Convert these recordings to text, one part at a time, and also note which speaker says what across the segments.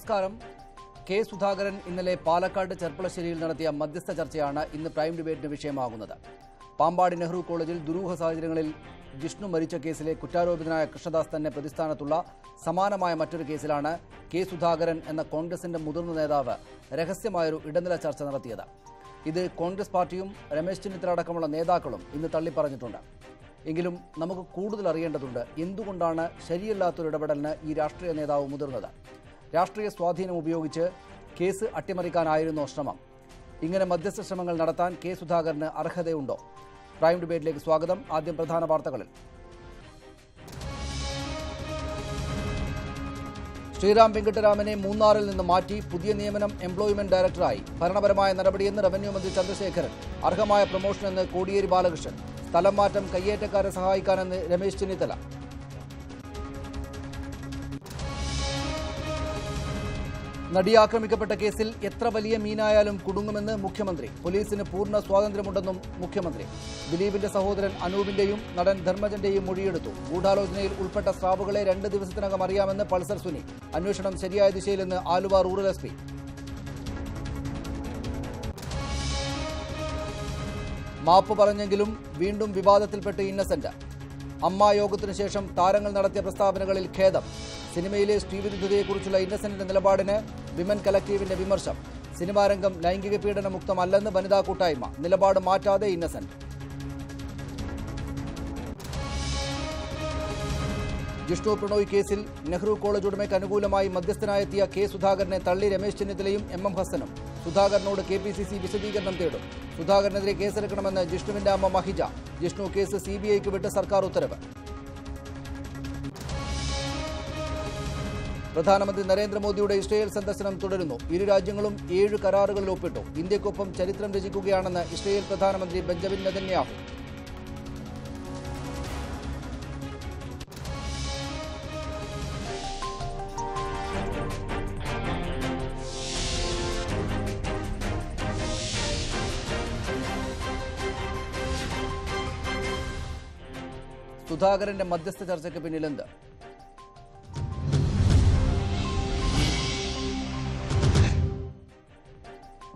Speaker 1: നമസ്കാരം. കെ സുധാകരൻ ഇന്നലെ പാലക്കാട് ചെർപ്പളശ്ശേരിയിൽ നടത്തിയ മധ്യസ്ഥ ചർച്ചയാണ് ഇന്ന് പ്രൈം ഡിബേറ്റിന് വിഷയമാകുന്നത്. പാമ്പാടി നെഹ്റു കോളേജിൽ ദുരൂഹ സാഹചര്യങ്ങളിൽ ജിഷ്ണു മരിച്ച കേസിലെ കുറ്റാരോപിതനായ കൃഷ്ണദാസ് തന്നെ പ്രതിസ്ഥാനത്തുള്ള സമാനമായ മറ്റൊരു കേസിലാണ് കെ സുധാകരൻ എന്ന കോൺഗ്രസിന്റെ മുതിർന്ന നേതാവ് രഹസ്യമായൊരു ഇടനില ചർച്ച നടത്തിയത്. ഇത് കോൺഗ്രസ് പാർട്ടിയും രമേശ് ചെന്നിത്തല അടക്കമുള്ള നേതാക്കളും ഇന്ന് തള്ളിപ്പറഞ്ഞിട്ടുണ്ട്. എങ്കിലും നമുക്ക് കൂടുതൽ അറിയേണ്ടതുണ്ട്. എന്തുകൊണ്ടാണ് ശരിയല്ലാത്തൊരു ഇടപെടലിന് ഈ രാഷ്ട്രീയ നേതാവ് മുതിർന്നത്? രാഷ്ട്രീയ സ്വാധീനം ഉപയോഗിച്ച് കേസ് അട്ടിമറിക്കാനായിരുന്നോ ശ്രമം? ഇങ്ങനെ മധ്യസ്ഥ ശ്രമങ്ങൾ നടത്താൻ കെ സുധാകരന് അർഹതയുണ്ടോ? പ്രൈം ഡിബേറ്റിലേക്ക് സ്വാഗതം. ആദ്യം പ്രധാന വാർത്തകളിൽ. ശ്രീറാം വെങ്കിട്ടരാമനെ മൂന്നാറിൽ നിന്ന് മാറ്റി പുതിയ നിയമനം എംപ്ലോയ്മെന്റ് ഡയറക്ടറായി. ഭരണപരമായ നടപടിയെന്ന് റവന്യൂ മന്ത്രി ചന്ദ്രശേഖരൻ. അർഹമായ പ്രൊമോഷനെന്ന് കോടിയേരി ബാലകൃഷ്ണൻ. സ്ഥലം മാറ്റം കയ്യേറ്റക്കാരെ സഹായിക്കാനെന്ന് രമേശ് ചെന്നിത്തല. നടിയാക്രമിക്കപ്പെട്ട കേസിൽ എത്ര വലിയ മീനായാലും കുടുങ്ങുമെന്ന് മുഖ്യമന്ത്രി. പോലീസിന് പൂർണ്ണ സ്വാതന്ത്ര്യമുണ്ടെന്നും മുഖ്യമന്ത്രി. ദിലീപിന്റെ സഹോദരൻ അനൂപിന്റെയും നടൻ ധർമ്മജന്റെയും മൊഴിയെടുത്തു. ഗൂഢാലോചനയിൽ ഉൾപ്പെട്ട സ്രാവുകളെ 2 ദിവസത്തിനകം അറിയാമെന്ന് പൾസർ സുനി. അന്വേഷണം ശരിയായ ദിശയിലെന്ന് ആലുവ റൂറൽ SP. മാപ്പ് പറഞ്ഞെങ്കിലും വീണ്ടും വിവാദത്തിൽപ്പെട്ട് ഇന്നസെന്റ്. അമ്മ യോഗത്തിനു ശേഷം താരങ്ങൾ നടത്തിയ പ്രസ്താവനകളിൽ ഖേദം. സിനിമയിലെ സ്ത്രീവിരുദ്ധതയെക്കുറിച്ചുള്ള ഇന്നസെന്റിന്റെ നിലപാടിന് വിമൻ കലക്ടീവിന്റെ വിമർശം. സിനിമാരംഗം ലൈംഗിക പീഡന മുക്തമല്ലെന്ന് വനിതാ കൂട്ടായ്മ. നിലപാട് മാറ്റാതെ ഇന്നസെന്റ്. ജിഷ്ണു പ്രണോയ് കേസിൽ നെഹ്റു കോളേജ് ഉടമയ്ക്ക് അനുകൂലമായി മധ്യസ്ഥനായെത്തിയ കെ സുധാകരനെ തള്ളി രമേശ് ചെന്നിത്തലയും MM ഹസനും. സുധാകരനോട് KPCC വിശദീകരണം തേടും. സുധാകരനെതിരെ കേസെടുക്കണമെന്ന് ജിഷ്ണുവിന്റെ അമ്മ മഹിജ. ജിഷ്ണു കേസ് CBIക്ക് വിട്ട് സർക്കാർ ഉത്തരവ്. പ്രധാനമന്ത്രി നരേന്ദ്രമോദിയുടെ ഇസ്രയേൽ സന്ദർശനം തുടരുന്നു. ഇരു രാജ്യങ്ങളും 7 കരാറുകളിൽ ഒപ്പിട്ടു. ഇന്ത്യക്കൊപ്പം ചരിത്രം രചിക്കുകയാണെന്ന് ഇസ്രയേൽ പ്രധാനമന്ത്രി ബെഞ്ചമിൻ നെതന്യാഹു. സുധാകരന്റെ മധ്യസ്ഥ ചർച്ചയ്ക്ക് പിന്നിലെന്ത്?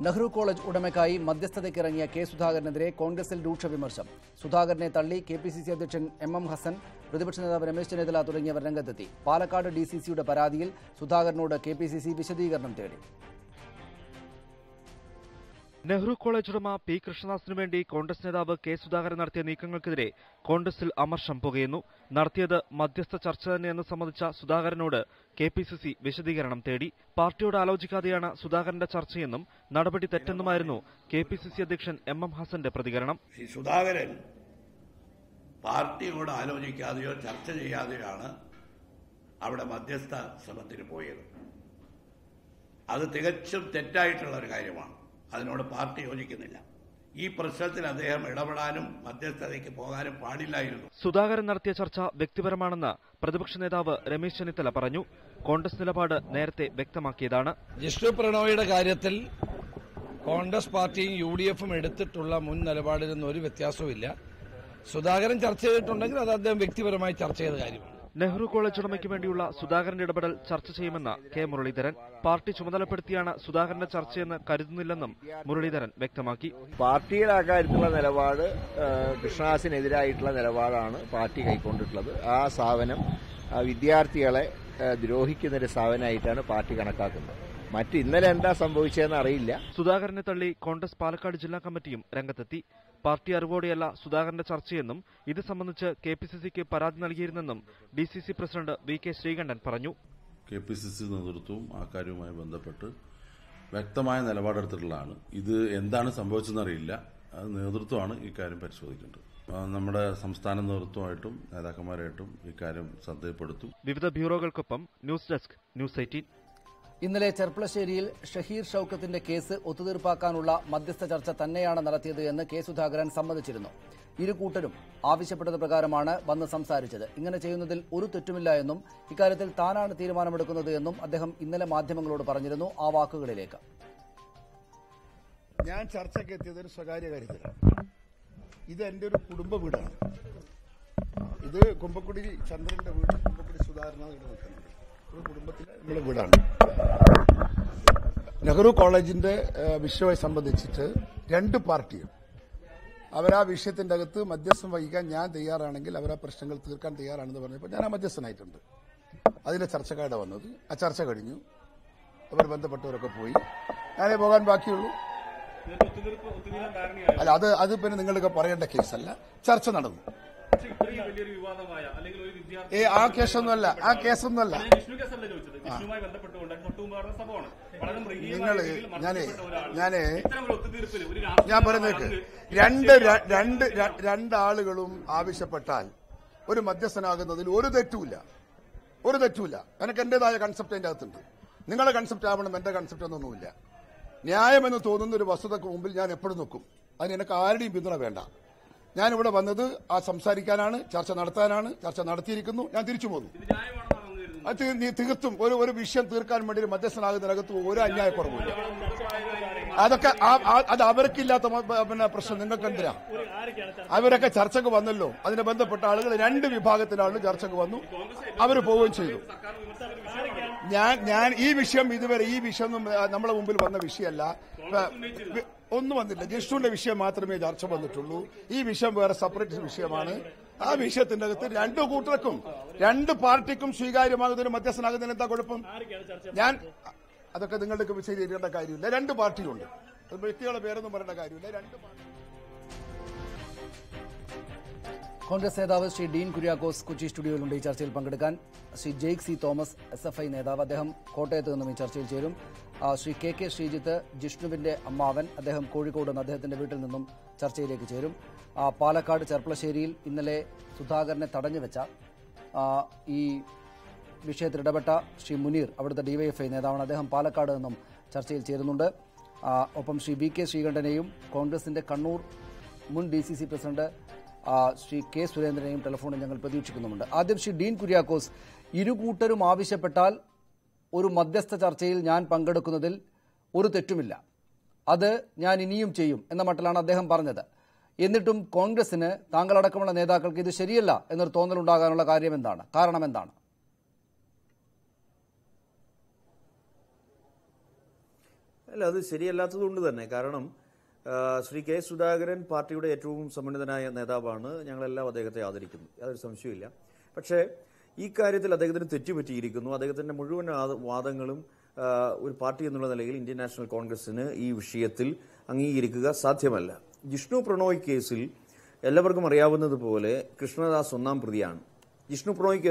Speaker 1: നെഹ്റു കോളേജ് ഉടമയ്ക്കായി മധ്യസ്ഥതയ്ക്കിറങ്ങിയ കെ സുധാകരനെതിരെ കോൺഗ്രസിൽ രൂക്ഷ വിമർശം. സുധാകരനെ തള്ളി KPCC അധ്യക്ഷൻ MM ഹസൻ, പ്രതിപക്ഷ നേതാവ് രമേശ് ചെന്നിത്തല തുടങ്ങിയവർ രംഗത്തെത്തി. പാലക്കാട് DCCയുടെ പരാതിയിൽ സുധാകരനോട് KPCC വിശദീകരണം തേടി.
Speaker 2: നെഹ്റു കോളേജ് ഉടമ P. കൃഷ്ണദാസിനു വേണ്ടി കോൺഗ്രസ് നേതാവ് കെ സുധാകരൻ നടത്തിയ നീക്കങ്ങൾക്കെതിരെ കോൺഗ്രസിൽ അമർഷം പുകയുന്നു. നടത്തിയത് മധ്യസ്ഥ ചർച്ച തന്നെയെന്ന് സമ്മതിച്ച സുധാകരനോട് KPCC വിശദീകരണം തേടി. പാർട്ടിയോട് ആലോചിക്കാതെയാണ് സുധാകരന്റെ ചർച്ചയെന്നും നടപടി തെറ്റെന്നുമായിരുന്നു KPCC അധ്യക്ഷൻ MM ഹസന്റെ പ്രതികരണം.
Speaker 3: സുധാകരൻ പാർട്ടിയോട് ആലോചിക്കാതെയോ ചർച്ച ചെയ്യാതെയാണ് അവിടെ മധ്യസ്ഥ ശ്രമത്തിന് പോയത്. അത് തികച്ചും തെറ്റായിട്ടുള്ള ഒരു കാര്യമാണ്. അതിനോട് പാർട്ടി യോജിക്കുന്നില്ല. ഈ പ്രശ്നത്തിൽ അദ്ദേഹം ഇടപെടാനും മധ്യസ്ഥതയ്ക്ക് പോകാനും പാടില്ലായിരുന്നു.
Speaker 2: സുധാകരൻ നടത്തിയ ചർച്ച വ്യക്തിപരമാണെന്ന് പ്രതിപക്ഷ നേതാവ് രമേശ് ചെന്നിത്തല പറഞ്ഞു. കോൺഗ്രസ് നിലപാട് നേരത്തെ വ്യക്തമാക്കിയതാണ്.
Speaker 4: ജിഷ്ണു പ്രണോയിയുടെ കാര്യത്തിൽ കോൺഗ്രസ് പാർട്ടിയും UDFും എടുത്തിട്ടുള്ള മുൻ നിലപാടിലൊന്നും ഒരു വ്യത്യാസവുമില്ല. സുധാകരൻ ചർച്ച ചെയ്തിട്ടുണ്ടെങ്കിൽ അത് അദ്ദേഹം വ്യക്തിപരമായി ചർച്ച ചെയ്ത കാര്യമാണ്.
Speaker 2: നെഹ്റു കോളേജ് ഉടമയ്ക്ക് വേണ്ടിയുള്ള സുധാകരന്റെ ഇടപെടൽ ചർച്ച ചെയ്യുമെന്ന് K. മുരളീധരൻ. പാർട്ടി ചുമതലപ്പെടുത്തിയാണ് സുധാകരന്റെ ചർച്ചയെന്ന് കരുതുന്നില്ലെന്നും മുരളീധരൻ വ്യക്തമാക്കി.
Speaker 5: പാർട്ടിയുടെ അക്കാര്യത്തിലുള്ള നിലപാട് കൃഷ്ണദാസിനെതിരായിട്ടുള്ള നിലപാടാണ് പാർട്ടി കൈക്കൊണ്ടിട്ടുള്ളത്. ആ സ്ഥാപനം വിദ്യാർത്ഥികളെ ദ്രോഹിക്കുന്നൊരു സ്ഥാപനമായിട്ടാണ് പാർട്ടി കണക്കാക്കുന്നത്. ഇന്നലെ എന്താ സംഭവിച്ചതെന്ന് അറിയില്ല.
Speaker 2: സുധാകരനെ തള്ളി കോൺഗ്രസ് പാലക്കാട് ജില്ലാ കമ്മിറ്റിയും രംഗത്തെത്തി. പാർട്ടി അറിവോടെയല്ല സുധാകരന്റെ ചർച്ചയെന്നും ഇത് സംബന്ധിച്ച് KPCCക്ക് പരാതി നൽകിയിരുന്നെന്നും DCC പ്രസിഡന്റ് VK ശ്രീകണ്ഠൻ പറഞ്ഞു.
Speaker 6: KPCC നേതൃത്വവും ആ കാര്യവുമായി ബന്ധപ്പെട്ട് വ്യക്തമായ നിലപാടെടുത്തിട്ടുള്ളതാണ്. ഇത് എന്താണ് സംഭവിച്ചതെന്നറിയില്ല. അത് നേതൃത്വമാണ് ഇക്കാര്യം പരിശോധിക്കേണ്ടത്. നമ്മുടെ സംസ്ഥാന നേതൃത്വമായിട്ടും നേതാക്കന്മാരായിട്ടും ഇക്കാര്യം ശ്രദ്ധയിൽപ്പെടുത്തും.
Speaker 2: വിവിധ ബ്യൂറോകൾക്കൊപ്പം ന്യൂസ് ഡെസ്ക് ന്യൂസ് 18.
Speaker 1: ഇന്നലെ ചെർപ്പളശ്ശേരിയിൽ ഷഹീർ ഷൌക്കത്തിന്റെ കേസ് ഒത്തുതീർപ്പാക്കാനുള്ള മധ്യസ്ഥ ചർച്ച തന്നെയാണ് നടത്തിയത് എന്ന് കെ സുധാകരൻ സമ്മതിച്ചിരുന്നു. ഇരു കൂട്ടരും ആവശ്യപ്പെട്ടത് പ്രകാരമാണ് വന്ന് സംസാരിച്ചത്. ഇങ്ങനെ ചെയ്യുന്നതിൽ ഒരു തെറ്റുമില്ല എന്നും ഇക്കാര്യത്തിൽ താനാണ് തീരുമാനമെടുക്കുന്നത് എന്നും അദ്ദേഹം ഇന്നലെ മാധ്യമങ്ങളോട് പറഞ്ഞിരുന്നു. ആ വാക്കുകളിലേക്ക്.
Speaker 7: ഞാൻ ചർച്ചയ്ക്ക് എത്തിയത് ഒരു സ്വകാര്യ കാര്യത്തിലാണ്. ഇത് എന്റെ ഒരു കുടുംബ വീടാണ്. ഇത് കുമ്പക്കുടി ചന്ദ്രന്റെ വീട്, കുമ്പക്കുടി സുധാകരനാണ് ഇവിടെ നിൽക്കുന്നത്. കുടുംബത്തിലെ നമ്മുടെ വീടാണ്. നെഹ്റു കോളേജിന്റെ വിഷയവുമായി സംബന്ധിച്ചിട്ട് രണ്ട് പാർട്ടിയും അവരാ വിഷയത്തിന്റെ അകത്ത് മധ്യസ്ഥം വഹിക്കാൻ ഞാൻ തയ്യാറാണെങ്കിൽ അവരാ പ്രശ്നങ്ങൾ തീർക്കാൻ തയ്യാറാണെന്ന് പറഞ്ഞപ്പോൾ ഞാൻ ആ മധ്യസ്ഥനായിട്ടുണ്ട്. അതിന്റെ ചർച്ചക്കാരുടെ വന്നത്, ആ ചർച്ച കഴിഞ്ഞു, അവർ ബന്ധപ്പെട്ടവരൊക്കെ പോയി, ഞാനേ പോകാൻ ബാക്കിയുള്ളൂ. അല്ല, അത് പിന്നെ നിങ്ങളൊക്കെ പറയേണ്ട കേസല്ല. ചർച്ച നടന്നു. ആ കേസൊന്നുമല്ല, ഞാൻ പറയുന്നേക്ക് രണ്ടാളുകളും ആവശ്യപ്പെട്ടാൽ ഒരു മധ്യസ്ഥനാകുന്നതിൽ ഒരു തെറ്റുമില്ല. എനിക്ക് എന്റേതായ കൺസെപ്റ്റ് അതിന്റെ അകത്തുണ്ട്. നിങ്ങളുടെ കൺസെപ്റ്റ് ആവണം, എന്റെ കൺസെപ്റ്റ് ഒന്നൊന്നുമില്ല. ന്യായമെന്ന് തോന്നുന്ന ഒരു വസ്തുതക്ക് മുമ്പിൽ ഞാൻ എപ്പോഴും നോക്കും. അതിന് എനിക്ക് ആരുടെയും പിന്തുണ വേണ്ട. ഞാനിവിടെ വന്നത് ആ സംസാരിക്കാനാണ്, ചർച്ച നടത്താനാണ്. ചർച്ച നടത്തിയിരിക്കുന്നു, ഞാൻ തിരിച്ചു പോന്നു. അത് തീർത്തും ഒരു വിഷയം തീർക്കാൻ വേണ്ടി മധ്യസ്ഥനാകുന്നതിനകത്ത് ഒരു അന്യായക്കുറവില്ല. അതൊക്കെ അത് അവർക്കില്ലാത്ത പിന്നെ പ്രശ്നം നിങ്ങൾക്ക് എന്തിനാ? അവരൊക്കെ ചർച്ചക്ക് വന്നല്ലോ. അതിനെ ബന്ധപ്പെട്ട ആളുകൾ രണ്ട് വിഭാഗത്തിലെ ആളുകൾ ചർച്ചക്ക് വന്നു, അവർ പോവുകയും ചെയ്തു. ഞാൻ ഈ വിഷയം ഇതുവരെ നമ്മളെ മുമ്പിൽ വന്ന വിഷയമല്ല, ഒന്നും വന്നില്ല. ജിഷ്ണുവിന്റെ വിഷയം മാത്രമേ ചർച്ച വന്നിട്ടുള്ളൂ. ഈ വിഷയം വേറെ സെപ്പറേറ്റ് വിഷയമാണ്. ആ വിഷയത്തിന്റെ അകത്ത് രണ്ടു കൂട്ടർക്കും, രണ്ട് പാർട്ടിക്കും സ്വീകാര്യമാകുന്നതിന് മധ്യസ്ഥനാകുന്നതിന് എന്താ കുഴപ്പം? അതൊക്കെ നിങ്ങളുടെ വിശദീകരിക്കേണ്ട കാര്യമില്ല. രണ്ട് പാർട്ടിയുണ്ട്, വ്യക്തികളുടെ പേരൊന്നും പറയേണ്ട കാര്യമില്ല. രണ്ട് പാർട്ടി.
Speaker 1: കോൺഗ്രസ് നേതാവ് ശ്രീ ഡീൻ കുര്യാക്കോസ് കൊച്ചി സ്റ്റുഡിയോയിലുണ്ട് ഈ ചർച്ചയിൽ പങ്കെടുക്കാൻ. Shri Jake C Thomas SFI നേതാവ്, അദ്ദേഹം കോട്ടയത്ത് നിന്നും ഈ ചർച്ചയിൽ ചേരും. ശ്രീ KK ശ്രീജിത്ത്, ജിഷ്ണുവിന്റെ അമ്മാവൻ, അദ്ദേഹം കോഴിക്കോട് നിന്ന് അദ്ദേഹത്തിന്റെ വീട്ടിൽ നിന്നും ചർച്ചയിലേക്ക് ചേരും. പാലക്കാട് ചെർപ്പളശ്ശേരിയിൽ ഇന്നലെ സുധാകരനെ തടഞ്ഞുവെച്ച ഈ വിഷയത്തിൽ ഇടപെട്ട ശ്രീ മുനീർ, അവിടുത്തെ DYFI നേതാവാണ്, അദ്ദേഹം പാലക്കാട് നിന്നും ചർച്ചയിൽ ചേരുന്നുണ്ട്. ഒപ്പം ശ്രീ VK ശ്രീകണ്ഠനെയും കോൺഗ്രസിന്റെ കണ്ണൂർ മുൻ DCC പ്രസിഡന്റ് ശ്രീ K സുരേന്ദ്രനെയും ടെലിഫോണിൽ ഞങ്ങൾ പ്രതീക്ഷിക്കുന്നുമുണ്ട്. ആദ്യം ശ്രീ ഡീൻ കുര്യാക്കോസ്, ഇരുകൂട്ടരും ആവശ്യപ്പെട്ടാൽ ഒരു മധ്യസ്ഥ ചർച്ചയിൽ ഞാൻ പങ്കെടുക്കുന്നതിൽ ഒരു തെറ്റുമില്ല, അത് ഞാൻ ഇനിയും ചെയ്യും എന്ന മട്ടിലാണ് അദ്ദേഹം പറഞ്ഞത്. എന്നിട്ടും കോൺഗ്രസിന്, താങ്കളടക്കമുള്ള നേതാക്കൾക്ക് ഇത് ശരിയല്ല എന്നൊരു തോന്നലുണ്ടാകാനുള്ള കാരണം എന്താണ്?
Speaker 8: അല്ല, അത് ശരിയല്ലാത്തതുകൊണ്ട് തന്നെ. കാരണം ശ്രീ K സുധാകരൻ പാർട്ടിയുടെ ഏറ്റവും സമ്മന്നിതനായ നേതാവാണ്. ഞങ്ങളെല്ലാം അദ്ദേഹത്തെ ആദരിക്കുന്നു, യാതൊരു സംശയമില്ല. പക്ഷേ ഈ കാര്യത്തിൽ അദ്ദേഹത്തിന് തെറ്റുപറ്റിയിരിക്കുന്നു. അദ്ദേഹത്തിന്റെ മുഴുവൻ വാദങ്ങളും ഒരു പാർട്ടി എന്നുള്ള നിലയിൽ ഇന്ത്യൻ നാഷണൽ കോൺഗ്രസിന് ഈ വിഷയത്തിൽ അംഗീകരിക്കുക സാധ്യമല്ല. ജിഷ്ണു പ്രണോയ് കേസിൽ എല്ലാവർക്കും അറിയാവുന്നതുപോലെ കൃഷ്ണദാസ് ഒന്നാം പ്രതിയാണ്. ജിഷ്ണു പ്രണോയ്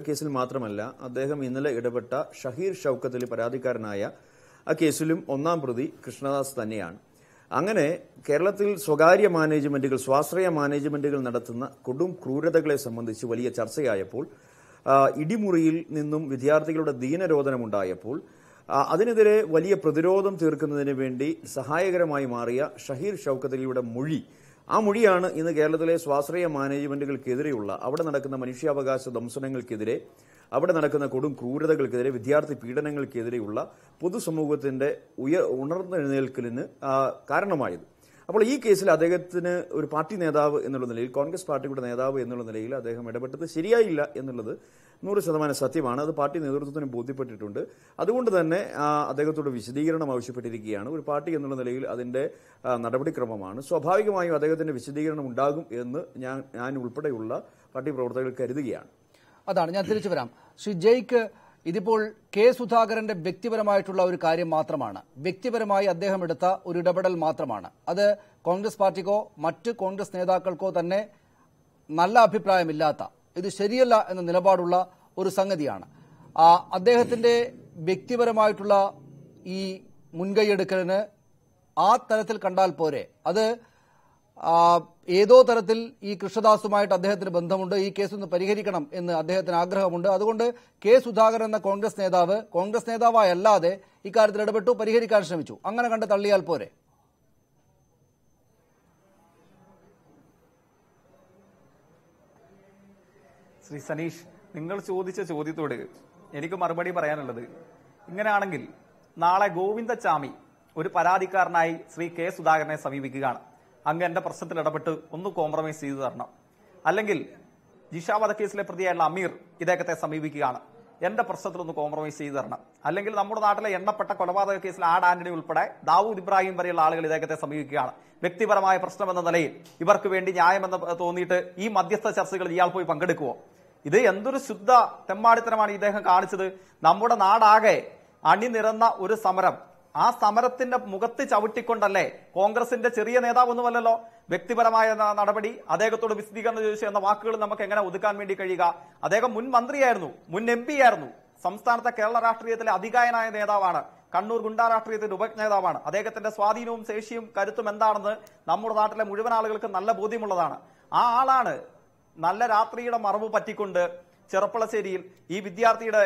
Speaker 8: കേസിൽ മാത്രമല്ല, അദ്ദേഹം ഇന്നലെ ഇടപെട്ട ഷഹീർ ഷൌക്കത്തിൽ പരാതിക്കാരനായ ആ കേസിലും ഒന്നാം പ്രതി കൃഷ്ണദാസ് തന്നെയാണ്. അങ്ങനെ കേരളത്തിൽ സ്വകാര്യ മാനേജ്മെന്റുകൾ, സ്വാശ്രയ മാനേജ്മെന്റുകൾ നടത്തുന്ന കൊടും ക്രൂരതകളെ സംബന്ധിച്ച് വലിയ ചർച്ചയായപ്പോൾ, ഇടിമുറിയിൽ നിന്നും വിദ്യാർത്ഥികളുടെ ദീനരോധനമുണ്ടായപ്പോൾ അതിനെതിരെ വലിയ പ്രതിരോധം തീർക്കുന്നതിന് വേണ്ടി സഹായകരമായി മാറിയ ഷഹീർ ഷൌക്കത്ത് അലിയുടെ മൊഴി, ആ മൊഴിയാണ് ഇന്ന് കേരളത്തിലെ സ്വാശ്രയ മാനേജ്മെന്റുകൾക്കെതിരെയുള്ള, അവിടെ നടക്കുന്ന മനുഷ്യാവകാശ ദംശനങ്ങൾക്കെതിരെ, അവിടെ നടക്കുന്ന കൊടും ക്രൂരതകൾക്കെതിരെ, വിദ്യാർത്ഥി പീഡനങ്ങൾക്കെതിരെയുള്ള പൊതുസമൂഹത്തിന്റെ ഉണർന്നെഴുന്നേൽക്കലിന് കാരണമായത്. അപ്പോൾ ഈ കേസിൽ അദ്ദേഹത്തിന് ഒരു പാർട്ടി നേതാവ് എന്നുള്ള നിലയിൽ, കോൺഗ്രസ് പാർട്ടിയുടെ നേതാവ് എന്നുള്ള നിലയിൽ അദ്ദേഹം ഇടപെട്ടത് ശരിയായില്ല എന്നുള്ളത് 100% സത്യമാണ്. അത് പാർട്ടി നേതൃത്വത്തിന് ബോധ്യപ്പെട്ടിട്ടുണ്ട്. അതുകൊണ്ട് തന്നെ അദ്ദേഹത്തോട് വിശദീകരണം ആവശ്യപ്പെട്ടിരിക്കുകയാണ്. ഒരു പാർട്ടി എന്നുള്ള നിലയിൽ അതിന്റെ നടപടിക്രമമാണ്. സ്വാഭാവികമായും അദ്ദേഹത്തിന്റെ വിശദീകരണം ഉണ്ടാകും എന്ന് ഞാൻ ഉൾപ്പെടെയുള്ള പാർട്ടി പ്രവർത്തകർ കരുതുകയാണ്.
Speaker 1: അതാണ്, ഞാൻ തിരിച്ചു വരാം. ശ്രീ ജയ്ക്ക്, ഇതിപ്പോൾ K സുധാകരന്റെ വ്യക്തിപരമായിട്ടുള്ള ഒരു കാര്യം മാത്രമാണ്, വ്യക്തിപരമായി അദ്ദേഹം എടുത്ത ഒരു ഇടപെടൽ മാത്രമാണ്. അത് കോൺഗ്രസ് പാർട്ടിക്കോ മറ്റ് കോൺഗ്രസ് നേതാക്കൾക്കോ തന്നെ നല്ല അഭിപ്രായമില്ലാത്ത, ഇത് ശരിയല്ല എന്ന നിലപാടുള്ള ഒരു സംഗതിയാണ്. അദ്ദേഹത്തിന്റെ വ്യക്തിപരമായിട്ടുള്ള ഈ മുൻകൈയെടുക്കലിന് ആ തരത്തിൽ കണ്ടാൽ പോരെ? അത് ഏതോ തരത്തിൽ ഈ കൃഷ്ണദാസുമായിട്ട് അദ്ദേഹത്തിന് ബന്ധമുണ്ട്, ഈ കേസ് ഒന്ന് പരിഹരിക്കണം എന്ന് അദ്ദേഹത്തിന് ആഗ്രഹമുണ്ട്. അതുകൊണ്ട് K സുധാകരൻ എന്ന കോൺഗ്രസ് നേതാവായല്ലാതെ ഇക്കാര്യത്തിൽ ഇടപെട്ടു, പരിഹരിക്കാൻ ശ്രമിച്ചു. അങ്ങനെ കണ്ട് തള്ളിയാൽ പോരെ?
Speaker 9: ശ്രീ സനീഷ്, നിങ്ങൾ ചോദിച്ച ചോദ്യത്തോട് എനിക്ക് മറുപടി പറയാനുള്ളത്, ഇങ്ങനെയാണെങ്കിൽ നാളെ ഗോവിന്ദച്ചാമി ഒരു പരാതിക്കാരനായി ശ്രീ K സുധാകരനെ സമീപിക്കുകയാണ്. അങ്ങ് എന്റെ പ്രശ്നത്തിൽ ഇടപെട്ട് ഒന്ന് കോംപ്രമൈസ് ചെയ്തു തരണം. അല്ലെങ്കിൽ ജിഷ വധക്കേസിലെ പ്രതിയായുള്ള അമീർ ഇദ്ദേഹത്തെ സമീപിക്കുകയാണ്. എന്റെ പ്രശ്നത്തിലൊന്ന് കോംപ്രമൈസ് ചെയ്ത് തരണം, അല്ലെങ്കിൽ നമ്മുടെ നാട്ടിലെ എണ്ണപ്പെട്ട കൊലപാതക കേസിൽ ആഡ് ആന്റണി ഉൾപ്പെടെ ദാവൂദ് ഇബ്രാഹിം വരെയുള്ള ആളുകൾ ഇദ്ദേഹത്തെ സമീപിക്കുകയാണ്. വ്യക്തിപരമായ പ്രശ്നമെന്ന നിലയിൽ ഇവർക്ക് വേണ്ടി ന്യായമെന്ന് തോന്നിയിട്ട് ഈ മധ്യസ്ഥ ചർച്ചകളിൽ ഇയാൾ പോയി പങ്കെടുക്കുവോ? ഇത് എന്തൊരു ശുദ്ധ തെമ്മാടിത്തരമാണ് ഇദ്ദേഹം കാണിച്ചത്. നമ്മുടെ നാടാകെ അണിനിരന്ന ഒരു സമരം, ആ സമരത്തിന്റെ മുഖത്ത് ചവിട്ടിക്കൊണ്ടല്ലേ, കോൺഗ്രസിന്റെ ചെറിയ നേതാവൊന്നുമല്ലല്ലോ, വ്യക്തിപരമായ നടപടി, അദ്ദേഹത്തോട് വിശദീകരണം ചോദിച്ചു എന്ന വാക്കുകൾ നമുക്ക് എങ്ങനെ ഒതുക്കാൻ വേണ്ടി കഴിയുക? അദ്ദേഹം മുൻ മന്ത്രിയായിരുന്നു, മുൻ MP ആയിരുന്നു, സംസ്ഥാനത്തെ കേരള രാഷ്ട്രീയത്തിലെ അതികായനായ നേതാവാണ്, കണ്ണൂർ ഗുണ്ടാ രാഷ്ട്രീയത്തിന്റെ ഉപജ്ഞേതാവാണ്. അദ്ദേഹത്തിന്റെ സ്വാധീനവും ശേഷിയും കരുത്തും എന്താണെന്ന് നമ്മുടെ നാട്ടിലെ മുഴുവൻ ആളുകൾക്ക് നല്ല ബോധ്യമുള്ളതാണ്. ആ ആളാണ് നല്ല രാത്രിയുടെ മറവ് പറ്റിക്കൊണ്ട് ചെറുപ്പളശ്ശേരിയിൽ ഈ വിദ്യാർത്ഥിയുടെ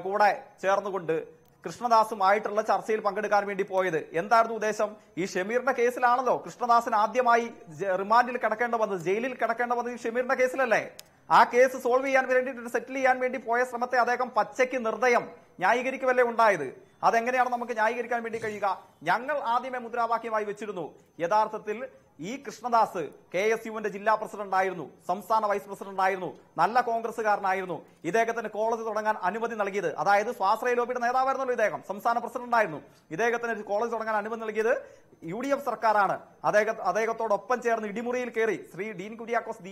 Speaker 9: കൂടെ ചേർന്നുകൊണ്ട് കൃഷ്ണദാസുമായിട്ടുള്ള ചർച്ചയിൽ പങ്കെടുക്കാൻ വേണ്ടി പോയത്. എന്തായിരുന്നു ഉദ്ദേശം? ഈ ഷമീറിന്റെ കേസിലാണല്ലോ കൃഷ്ണദാസിന് ആദ്യമായി റിമാൻഡിൽ കിടക്കേണ്ട വന്നത്, ജയിലിൽ കിടക്കേണ്ട വന്നത് ഈ ഷമീറിന്റെ കേസിലല്ലേ? ആ കേസ് സോൾവ് ചെയ്യാൻ വേണ്ടിയിട്ട്, സെറ്റിൽ ചെയ്യാൻ വേണ്ടി പോയ ശ്രമത്തെ അദ്ദേഹം പച്ചയ്ക്ക് നിർദ്ദയം ന്യായീകരിക്കുമല്ലേ ഉണ്ടായത്. അതെങ്ങനെയാണ് നമുക്ക് ന്യായീകരിക്കാൻ വേണ്ടി കഴിയുക? ഞങ്ങൾ ആദ്യമേ മുദ്രാവാക്യമായി വെച്ചിരുന്നു, യഥാർത്ഥത്തിൽ ഈ കൃഷ്ണദാസ് KSUവിന്റെ ജില്ലാ പ്രസിഡന്റ് ആയിരുന്നു, സംസ്ഥാന വൈസ് പ്രസിഡന്റ് ആയിരുന്നു, നല്ല കോൺഗ്രസ്സുകാരനായിരുന്നു. ഇദ്ദേഹത്തിന് കോളേജ് തുടങ്ങാൻ അനുമതി നൽകിയത്, അതായത് സ്വാശ്രയ ലോബിയുടെ നേതാവായിരുന്നല്ലോ ഇദ്ദേഹം, സംസ്ഥാന പ്രസിഡന്റ് ആയിരുന്നു. ഇദ്ദേഹത്തിന് കോളേജ് തുടങ്ങാൻ അനുമതി നൽകിയത് UDF സർക്കാരാണ്. അദ്ദേഹത്തോടൊപ്പം ചേർന്ന് ഇടിമുറിയിൽ കയറി ശ്രീ ഡീൻ കുര്യാക്കോസ്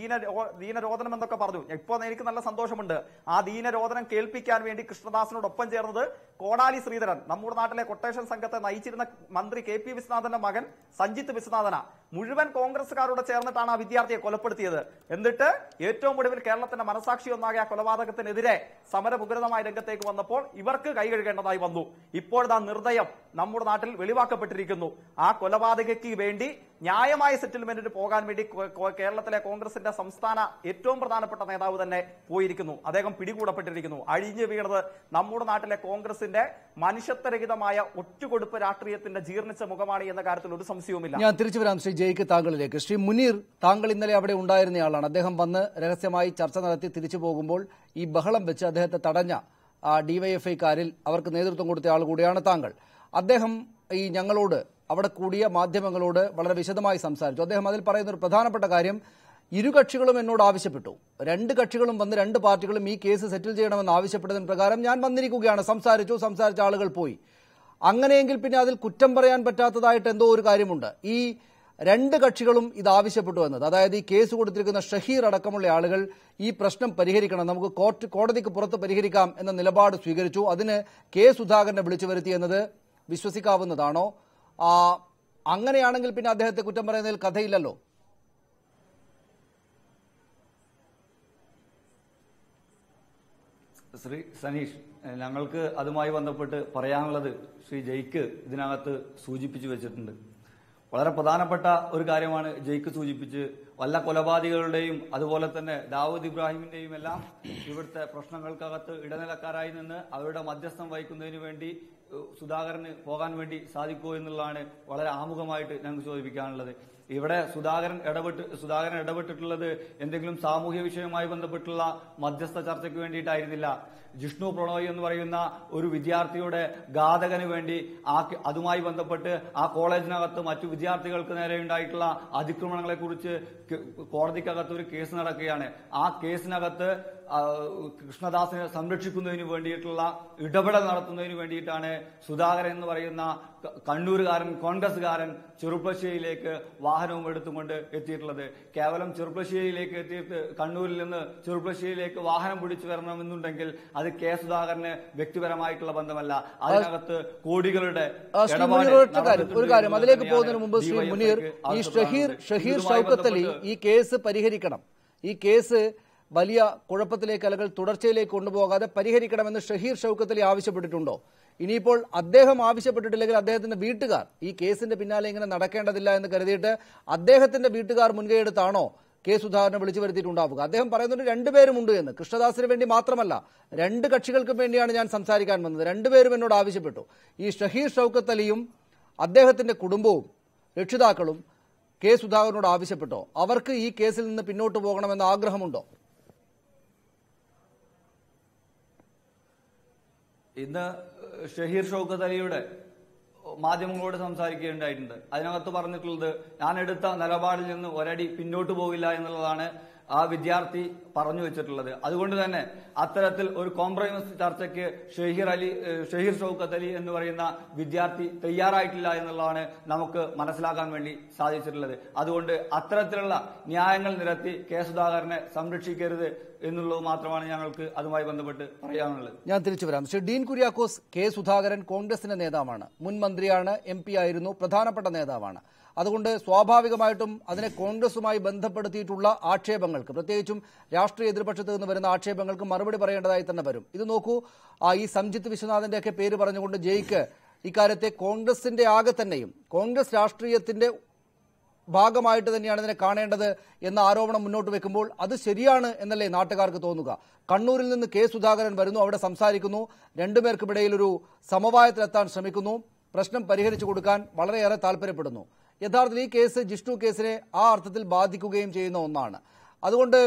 Speaker 9: ദീനരോധനം എന്നൊക്കെ പറഞ്ഞു. ഇപ്പോൾ എനിക്ക് നല്ല സന്തോഷമുണ്ട്. ആ ദീനരോധനം കേൾപ്പിക്കാൻ വേണ്ടി കൃഷ്ണദാസിനോടൊപ്പം ചേർന്നത് കോടാലി ശ്രീധരൻ, നമ്മുടെ നാട്ടിലെ കൊട്ടേഷൻ സംഘത്തെ നയിച്ചിരുന്ന മന്ത്രി KP വിശ്വനാഥന്റെ മകൻ സഞ്ജിത്ത് വിശ്വനാഥന, മുഴുവൻ കോൺഗ്രസ്സുകാരോട് ചേർന്നിട്ടാണ് ആ വിദ്യാർത്ഥിയെ കൊലപ്പെടുത്തിയത്. എന്നിട്ട് ഏറ്റവും ഒടുവിൽ കേരളത്തിന്റെ മനസാക്ഷി ഒന്നാകെ ആ കൊലപാതകത്തിനെതിരെ സമരമുഗ്രതമായ രംഗത്തേക്ക് വന്നപ്പോൾ ഇവർക്ക് കൈ കഴുകേണ്ടതായി വന്നു. ഇപ്പോഴാ നിർദ്ദയം നമ്മുടെ നാട്ടിൽ വെളിവാക്കപ്പെട്ടിരിക്കുന്നു. ആ കൊലപാതകയ്ക്ക് വേണ്ടി ന്യായമായ സെറ്റിൽമെന്റിന് പോകാൻ വേണ്ടി കേരളത്തിലെ കോൺഗ്രസിന്റെ സംസ്ഥാന ഏറ്റവും പ്രധാനപ്പെട്ട നേതാവ് തന്നെ പോയിരിക്കുന്നു. അദ്ദേഹം പിടികൂടപ്പെട്ടിരിക്കുന്നു. അഴിഞ്ഞു വീണത് നമ്മുടെ നാട്ടിലെ കോൺഗ്രസിന്റെ മനുഷ്യത്വരഹിതമായ ഒറ്റുകൊടുപ്പ് രാഷ്ട്രീയത്തിന്റെ ജീർണിച്ച മുഖമാണ് എന്ന കാര്യത്തിൽ ഒരു സംശയവുമില്ല.
Speaker 1: ഞാൻ തിരിച്ചു വരാം ശ്രീ ജയ്ക്ക് താങ്കളിലേക്ക്. ശ്രീ മുനീർ, താങ്കൾ ഇന്നലെ അവിടെ ഉണ്ടായിരുന്നയാളാണ്. അദ്ദേഹം വന്ന് രഹസ്യമായി ചർച്ച നടത്തി തിരിച്ചു പോകുമ്പോൾ ഈ ബഹളം വെച്ച് അദ്ദേഹത്തെ തടഞ്ഞ DYFIക്കാരിൽ അവർക്ക് നേതൃത്വം കൊടുത്ത ആൾ കൂടിയാണ് താങ്കൾ. അദ്ദേഹം ഈ ഞങ്ങളോട് അവിടെ കൂടിയ മാധ്യമങ്ങളോട് വളരെ വിശദമായി സംസാരിച്ചു. അദ്ദേഹം അതിൽ പറയുന്ന ഒരു പ്രധാനപ്പെട്ട കാര്യം, ഇരു കക്ഷികളും എന്നോട് ആവശ്യപ്പെട്ടു, രണ്ട് കക്ഷികളും വന്ന് രണ്ട് പാർട്ടികളും ഈ കേസ് സെറ്റിൽ ചെയ്യണമെന്ന് ആവശ്യപ്പെട്ടതിന് പ്രകാരം ഞാൻ വന്നിരിക്കുകയാണ്. സംസാരിച്ച ആളുകൾ പോയി. അങ്ങനെയെങ്കിൽ പിന്നെ അതിൽ കുറ്റം പറയാൻ പറ്റാത്തതായിട്ട് എന്തോ ഒരു കാര്യമുണ്ട്. ഈ രണ്ട് കക്ഷികളും ഇത് ആവശ്യപ്പെട്ടു എന്നത്, അതായത് ഈ കേസ് കൊടുത്തിരിക്കുന്ന ഷഹീർ അടക്കമുള്ള ആളുകൾ ഈ പ്രശ്നം പരിഹരിക്കണം, നമുക്ക് കോടതിക്ക് പുറത്ത് പരിഹരിക്കാം എന്ന നിലപാട് സ്വീകരിച്ചു. അതിന് സുധാകരനെ വിളിച്ചു വരുത്തി എന്നത് വിശ്വസിക്കാവുന്നതാണോ? അങ്ങനെയാണെങ്കിൽ പിന്നെ അദ്ദേഹത്തെ കുറ്റം പറയുന്നതിൽ കഥയില്ലല്ലോ.
Speaker 10: ശ്രീ സനീഷ്, ഞങ്ങൾക്ക് അതുമായി ബന്ധപ്പെട്ട് പറയാനുള്ളത് ശ്രീ ജയ്ക്ക് ഇതിനകത്ത് സൂചിപ്പിച്ചു വെച്ചിട്ടുണ്ട്. വളരെ പ്രധാനപ്പെട്ട ഒരു കാര്യമാണ് ജയ്ക്ക് സൂചിപ്പിച്ച്, വല്ല കൊലപാതകളുടെയും അതുപോലെ തന്നെ ദാവൂദ് ഇബ്രാഹിമിന്റെയും എല്ലാം ഇവിടുത്തെ പ്രശ്നങ്ങൾക്കകത്ത് ഇടനിലക്കാരായി നിന്ന് അവരുടെ മധ്യസ്ഥം വഹിക്കുന്നതിന് വേണ്ടി സുധാകരന് പോകാൻ വേണ്ടി സാധിക്കുമോ എന്നുള്ളതാണ് വളരെ ആമുഖമായിട്ട് ഞങ്ങൾക്ക് ചോദിപ്പിക്കാനുള്ളത്. ഇവിടെ സുധാകരൻ ഇടപെട്ടിട്ടുള്ളത് എന്തെങ്കിലും സാമൂഹ്യ വിഷയവുമായി ബന്ധപ്പെട്ടുള്ള മധ്യസ്ഥ ചർച്ചയ്ക്ക് വേണ്ടിയിട്ടായിരുന്നില്ല. ജിഷ്ണു പ്രണോയ് എന്ന് പറയുന്ന ഒരു വിദ്യാർത്ഥിയുടെ ഘാതകന് വേണ്ടി അതുമായി ബന്ധപ്പെട്ട് ആ കോളേജിനകത്ത് മറ്റു വിദ്യാർത്ഥികൾക്ക് നേരെ ഉണ്ടായിട്ടുള്ള അതിക്രമണങ്ങളെ കുറിച്ച് കോടതിക്കകത്ത് ഒരു കേസ് നടക്കുകയാണ്. ആ കേസിനകത്ത് കൃഷ്ണദാസിനെ സംരക്ഷിക്കുന്നതിന് വേണ്ടിയിട്ടുള്ള ഇടപെടൽ നടത്തുന്നതിന് വേണ്ടിയിട്ടാണ് സുധാകരൻ എന്ന് പറയുന്ന കണ്ണൂരുകാരൻ കോൺഗ്രസ്സുകാരൻ ചെറുപ്പശ്ശേരിയിലേക്ക് വാഹനവും എടുത്തുകൊണ്ട് എത്തിയിട്ടുള്ളത്. കേവലം ചെറുപ്പശ്ശേരിയിലേക്ക് എത്തിയിട്ട് കണ്ണൂരിൽ നിന്ന് ചെറുപ്പശ്ശേരിയിലേക്ക് വാഹനം പിടിച്ചു വരണമെന്നുണ്ടെങ്കിൽ അത് സുധാകരന് വ്യക്തിപരമായിട്ടുള്ള ബന്ധമല്ല, അതിനകത്ത് കോടികളുടെ
Speaker 1: ഒരു കാര്യം. അതിലേക്ക് പോകുന്നതിന് മുമ്പ് ശ്രീ മുനീർ, ഈ ഷഹീർ ഷൗക്കത്ത് അലി ഈ കേസ് പരിഹരിക്കണം, ഈ കേസ് വലിയ കുഴപ്പത്തിലേക്ക് അല്ലെങ്കിൽ തുടർച്ചയിലേക്ക് കൊണ്ടുപോകാതെ പരിഹരിക്കണമെന്ന് ഷഹീർ ഷൗക്കത്ത് അലി ആവശ്യപ്പെട്ടിട്ടുണ്ടോ? ഇനിയിപ്പോൾ അദ്ദേഹം ആവശ്യപ്പെട്ടിട്ടില്ലെങ്കിൽ അദ്ദേഹത്തിന്റെ വീട്ടുകാർ ഈ കേസിന്റെ പിന്നാലെ ഇങ്ങനെ നടക്കേണ്ടതില്ല എന്ന് കരുതിയിട്ട് അദ്ദേഹത്തിന്റെ വീട്ടുകാർ മുൻകൈയെടുത്താണോ സുധാകരനെ വിളിച്ചു വരുത്തിയിട്ടുണ്ടാവുക? അദ്ദേഹം പറയുന്നുണ്ട് രണ്ടുപേരുമുണ്ട് എന്ന്. കൃഷ്ണദാസിന് വേണ്ടി മാത്രമല്ല, രണ്ട് കക്ഷികൾക്കും വേണ്ടിയാണ് ഞാൻ സംസാരിക്കാൻ വന്നത്, രണ്ടുപേരും എന്നോട് ആവശ്യപ്പെട്ടു. ഈ ഷഹീർ ഷൗക്കത്ത് അലിയും അദ്ദേഹത്തിന്റെ കുടുംബവും രക്ഷിതാക്കളും സുധാകരനോട് ആവശ്യപ്പെട്ടോ? അവർക്ക് ഈ കേസിൽ നിന്ന് പിന്നോട്ട് പോകണമെന്ന ആഗ്രഹമുണ്ടോ?
Speaker 10: ഇന്ന് ഷഹീർ ഷൗക്കത്ത് അലിയുടെ മാധ്യമങ്ങളോട് സംസാരിക്കുകയുണ്ടായിട്ടുണ്ട്. അതിനകത്ത് പറഞ്ഞിട്ടുള്ളത്, ഞാൻ എടുത്ത നിലപാടിൽ നിന്ന് ഒരടി പിന്നോട്ട് പോകില്ല എന്നുള്ളതാണ്. ആ വിദ്യാർത്ഥി പറഞ്ഞു വെച്ചിട്ടുള്ളത്. അതുകൊണ്ട് തന്നെ അത്തരത്തിൽ ഒരു കോംപ്രമൈസ് ചർച്ചയ്ക്ക് ഷഹീർ ഷൗക്കത്ത് അലി എന്ന് പറയുന്ന വിദ്യാർത്ഥി തയ്യാറായിട്ടില്ല എന്നുള്ളതാണ് നമുക്ക് മനസ്സിലാക്കാൻ വേണ്ടി സാധിച്ചിട്ടുള്ളത്. അതുകൊണ്ട് അത്തരത്തിലുള്ള ന്യായങ്ങൾ നിരത്തി കെ സുധാകരനെ സംരക്ഷിക്കരുത് എന്നുള്ളത് മാത്രമാണ് ഞങ്ങൾക്ക് അതുമായി ബന്ധപ്പെട്ട് പറയാനുള്ളത്.
Speaker 1: ഞാൻ തിരിച്ചു വരാം. ശ്രീ ഡീൻ കുര്യാക്കോസ്, കെ സുധാകരൻ കോൺഗ്രസിന്റെ നേതാവാണ്, മുൻ മന്ത്രിയാണ്, MP ആയിരുന്നു, പ്രധാനപ്പെട്ട നേതാവാണ്. അതുകൊണ്ട് സ്വാഭാവികമായിട്ടും അതിനെ കോൺഗ്രസുമായി ബന്ധപ്പെടുത്തിയിട്ടുള്ള ആക്ഷേപങ്ങൾക്ക്, പ്രത്യേകിച്ചും രാഷ്ട്രീയ എതിർപക്ഷത്ത് നിന്ന് വരുന്ന ആക്ഷേപങ്ങൾക്ക് മറുപടി പറയേണ്ടതായി തന്നെ വരും. ഇത് നോക്കൂ, ഈ സംജിത്ത് വിശ്വനാഥന്റെ ഒക്കെ പേര് പറഞ്ഞുകൊണ്ട് ജയിക്ക് ഇക്കാര്യത്തെ കോൺഗ്രസിന്റെ ആകെ തന്നെയും കോൺഗ്രസ് രാഷ്ട്രീയത്തിന്റെ ഭാഗമായിട്ട് തന്നെയാണ് ഇതിനെ കാണേണ്ടത് എന്ന ആരോപണം മുന്നോട്ട് വെക്കുമ്പോൾ അത് ശരിയാണ് എന്നല്ലേ നാട്ടുകാർക്ക് തോന്നുക? കണ്ണൂരിൽ നിന്ന് കെ സുധാകരൻ വരുന്നു, അവിടെ സംസാരിക്കുന്നു, രണ്ടുപേർക്കിടയിൽ ഒരു സമവായത്തിലെത്താൻ ശ്രമിക്കുന്നു, പ്രശ്നം പരിഹരിച്ചു കൊടുക്കാൻ വളരെയേറെ താല്പര്യപ്പെടുന്നു. യഥാർത്ഥത്തിൽ ഈ കേസ് ജിഷ്ണു കേസിനെ ആ അർത്ഥത്തിൽ ബാധിക്കുകയും ചെയ്യുന്ന ഒന്നാണ്. അതുകൊണ്ട്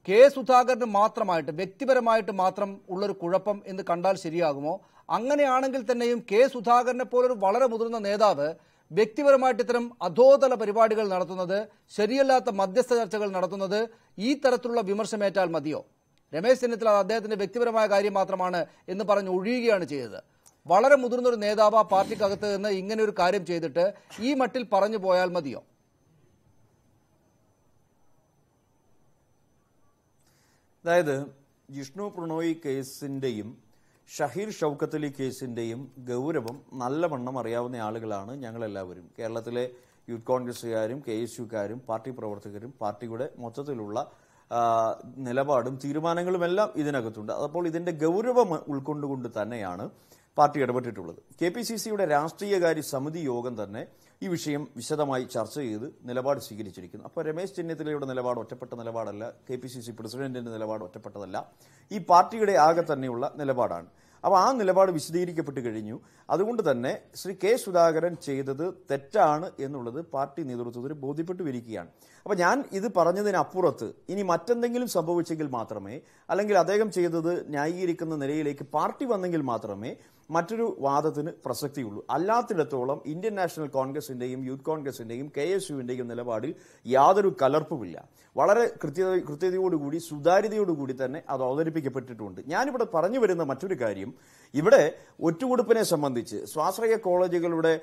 Speaker 1: കെ സുധാകരന് മാത്രമായിട്ട് വ്യക്തിപരമായിട്ട് മാത്രം ഉള്ളൊരു കുഴപ്പം എന്ന് കണ്ടാൽ ശരിയാകുമോ? അങ്ങനെയാണെങ്കിൽ തന്നെയും കെ സുധാകരനെ പോലൊരു വളരെ മുതിർന്ന നേതാവ് വ്യക്തിപരമായിട്ട് ഇത്തരം അധോതല പരിപാടികൾ നടത്തുന്നത്, ശരിയല്ലാത്ത മധ്യസ്ഥ ചർച്ചകൾ നടത്തുന്നത്, ഈ തരത്തിലുള്ള വിമർശമേറ്റാൽ മതിയോ? രമേശ് ചെന്നിത്തല അദ്ദേഹത്തിന്റെ വ്യക്തിപരമായ കാര്യം മാത്രമാണ് എന്ന് പറഞ്ഞ് ഒഴിയുകയാണ് ചെയ്തത്. വളരെ മുതിർന്നൊരു നേതാവ് ആ പാർട്ടിക്കകത്ത് നിന്ന് ഇങ്ങനെ ഒരു കാര്യം ചെയ്തിട്ട് ഈ മട്ടിൽ പറഞ്ഞു പോയാൽ മതിയോ?
Speaker 8: അതായത് ജിഷ്ണു പ്രണോയ് കേസിന്റെയും ഷഹീർ ഷൗക്കത്ത് അലി കേസിന്റെയും ഗൗരവം നല്ലവണ്ണം അറിയാവുന്ന ആളുകളാണ് ഞങ്ങളെല്ലാവരും. കേരളത്തിലെ യൂത്ത് കോൺഗ്രസുകാരും KSUക്കാരും പാർട്ടി പ്രവർത്തകരും പാർട്ടിയുടെ മൊത്തത്തിലുള്ള നിലപാടും തീരുമാനങ്ങളുമെല്ലാം ഇതിനകത്തുണ്ട്. അപ്പോൾ ഇതിന്റെ ഗൗരവം ഉൾക്കൊണ്ടുകൊണ്ട് തന്നെയാണ് പാർട്ടി ഇടപെട്ടിട്ടുള്ളത്. KPCCയുടെ രാഷ്ട്രീയകാര്യ സമിതി യോഗം തന്നെ ഈ വിഷയം വിശദമായി ചർച്ച ചെയ്ത് നിലപാട് സ്വീകരിച്ചിരിക്കുന്നു. അപ്പോൾ രമേശ് ചെന്നിത്തലയുടെ നിലപാട് ഒറ്റപ്പെട്ട നിലപാടല്ല, KPCC പ്രസിഡന്റിന്റെ നിലപാട് ഒറ്റപ്പെട്ടതല്ല, ഈ പാർട്ടിയുടെ ആകെ തന്നെയുള്ള നിലപാടാണ്. അപ്പോൾ ആ നിലപാട് വിശദീകരിക്കപ്പെട്ട് കഴിഞ്ഞു. അതുകൊണ്ട് തന്നെ ശ്രീ കെ സുധാകരൻ ചെയ്തത് തെറ്റാണ് എന്നുള്ളത് പാർട്ടി നേതൃത്വത്തിന് ബോധ്യപ്പെട്ടു വരികയാണ്. അപ്പോൾ ഞാൻ ഇത് പറഞ്ഞതിനപ്പുറത്ത് ഇനി മറ്റെന്തെങ്കിലും സംഭവിച്ചെങ്കിൽ മാത്രമേ, അല്ലെങ്കിൽ അദ്ദേഹം ചെയ്തത് ന്യായീകരിക്കുന്ന നിലയിലേക്ക് പാർട്ടി വന്നെങ്കിൽ മാത്രമേ മറ്റൊരു വാദത്തിന് പ്രസക്തിയുള്ളൂ. അല്ലാത്തിടത്തോളം ഇന്ത്യൻ നാഷണൽ കോൺഗ്രസിന്റെയും യൂത്ത് കോൺഗ്രസിന്റെയും KSUവിന്റെയും നിലപാടിൽ യാതൊരു കലർപ്പുമില്ല. വളരെ കൃത്യതയോടുകൂടി സുതാര്യതയോടുകൂടി തന്നെ അത് അവതരിപ്പിക്കപ്പെട്ടിട്ടുണ്ട്. ഞാനിവിടെ പറഞ്ഞു വരുന്ന മറ്റൊരു കാര്യം, ഇവിടെ ഒറ്റുകൊടുപ്പിനെ സംബന്ധിച്ച്, സ്വാശ്രയ കോളേജുകളുടെ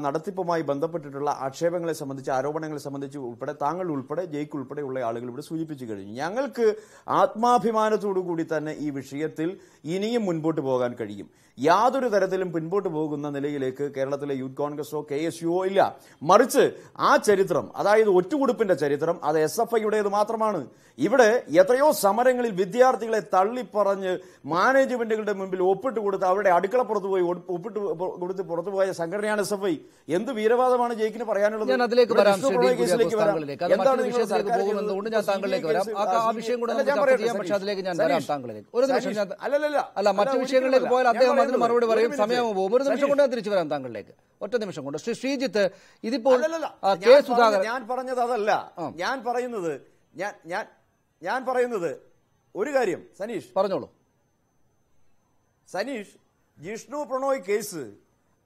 Speaker 8: നടത്തിപ്പുമായി ബന്ധപ്പെട്ടിട്ടുള്ള ആക്ഷേപങ്ങളെ സംബന്ധിച്ച്, ആരോപണങ്ങളെ സംബന്ധിച്ച് ഉൾപ്പെടെ താങ്കൾ ഉൾപ്പെടെ ജയിക്ക് ഉൾപ്പെടെയുള്ള ആളുകൾ ഇവിടെ സൂചിപ്പിച്ചു കഴിഞ്ഞു. ഞങ്ങൾക്ക് ആത്മാഭിമാനത്തോടുകൂടി തന്നെ ഈ വിഷയത്തിൽ ഇനിയും മുൻപോട്ട് പോകാൻ കഴിയും. യാതൊരു തരത്തിലും പിൻപോട്ട് പോകുന്ന നിലയിലേക്ക് കേരളത്തിലെ യൂത്ത് കോൺഗ്രസോ KSUവോ ഇല്ല. മറിച്ച് ആ ചരിത്രം, അതായത് ഒറ്റുകൊടുപ്പിന്റെ ചരിത്രം, അത് SFIയുടേത് മാത്രമാണ്. ഇവിടെ എത്രയോ സമരങ്ങളിൽ വിദ്യാർത്ഥികളെ തള്ളിപ്പറഞ്ഞ് മാനേജ്മെന്റുകളുടെ മുമ്പിൽ ഒപ്പിട്ട് കൊടുത്ത് അവരുടെ അടുക്കളപ്പുറത്ത് പോയി ഒപ്പിട്ട് കൊടുത്ത് പുറത്തുപോയ സംഘടനയാണ് SFI. എന്ത് വീരവാദമാണ് ജയിക്കിന് പറയാനുള്ളത്?
Speaker 1: ഞാൻ അതിലേക്ക് വരാം. ഒരു നിമിഷം, അല്ല മറ്റു വിഷയങ്ങളിലേക്ക് പോയാൽ അദ്ദേഹം അതിന് മറുപടി പറയും, സമയം പോകും. ഒരു നിമിഷം കൊണ്ട് തിരിച്ചു വരാം താങ്കളിലേക്ക്, ഒറ്റ നിമിഷം കൊണ്ട്. ശ്രീ ശ്രീജിത്ത്, ഇതിപ്പോൾ കെ സുധാകരൻ,
Speaker 8: ഞാൻ പറഞ്ഞത് അതല്ല, ഞാൻ പറയുന്നത് ഒരു കാര്യം. സനീഷ് പറഞ്ഞോളൂ. സനീഷ്, ജിഷ്ണു പ്രണോയ് കേസ്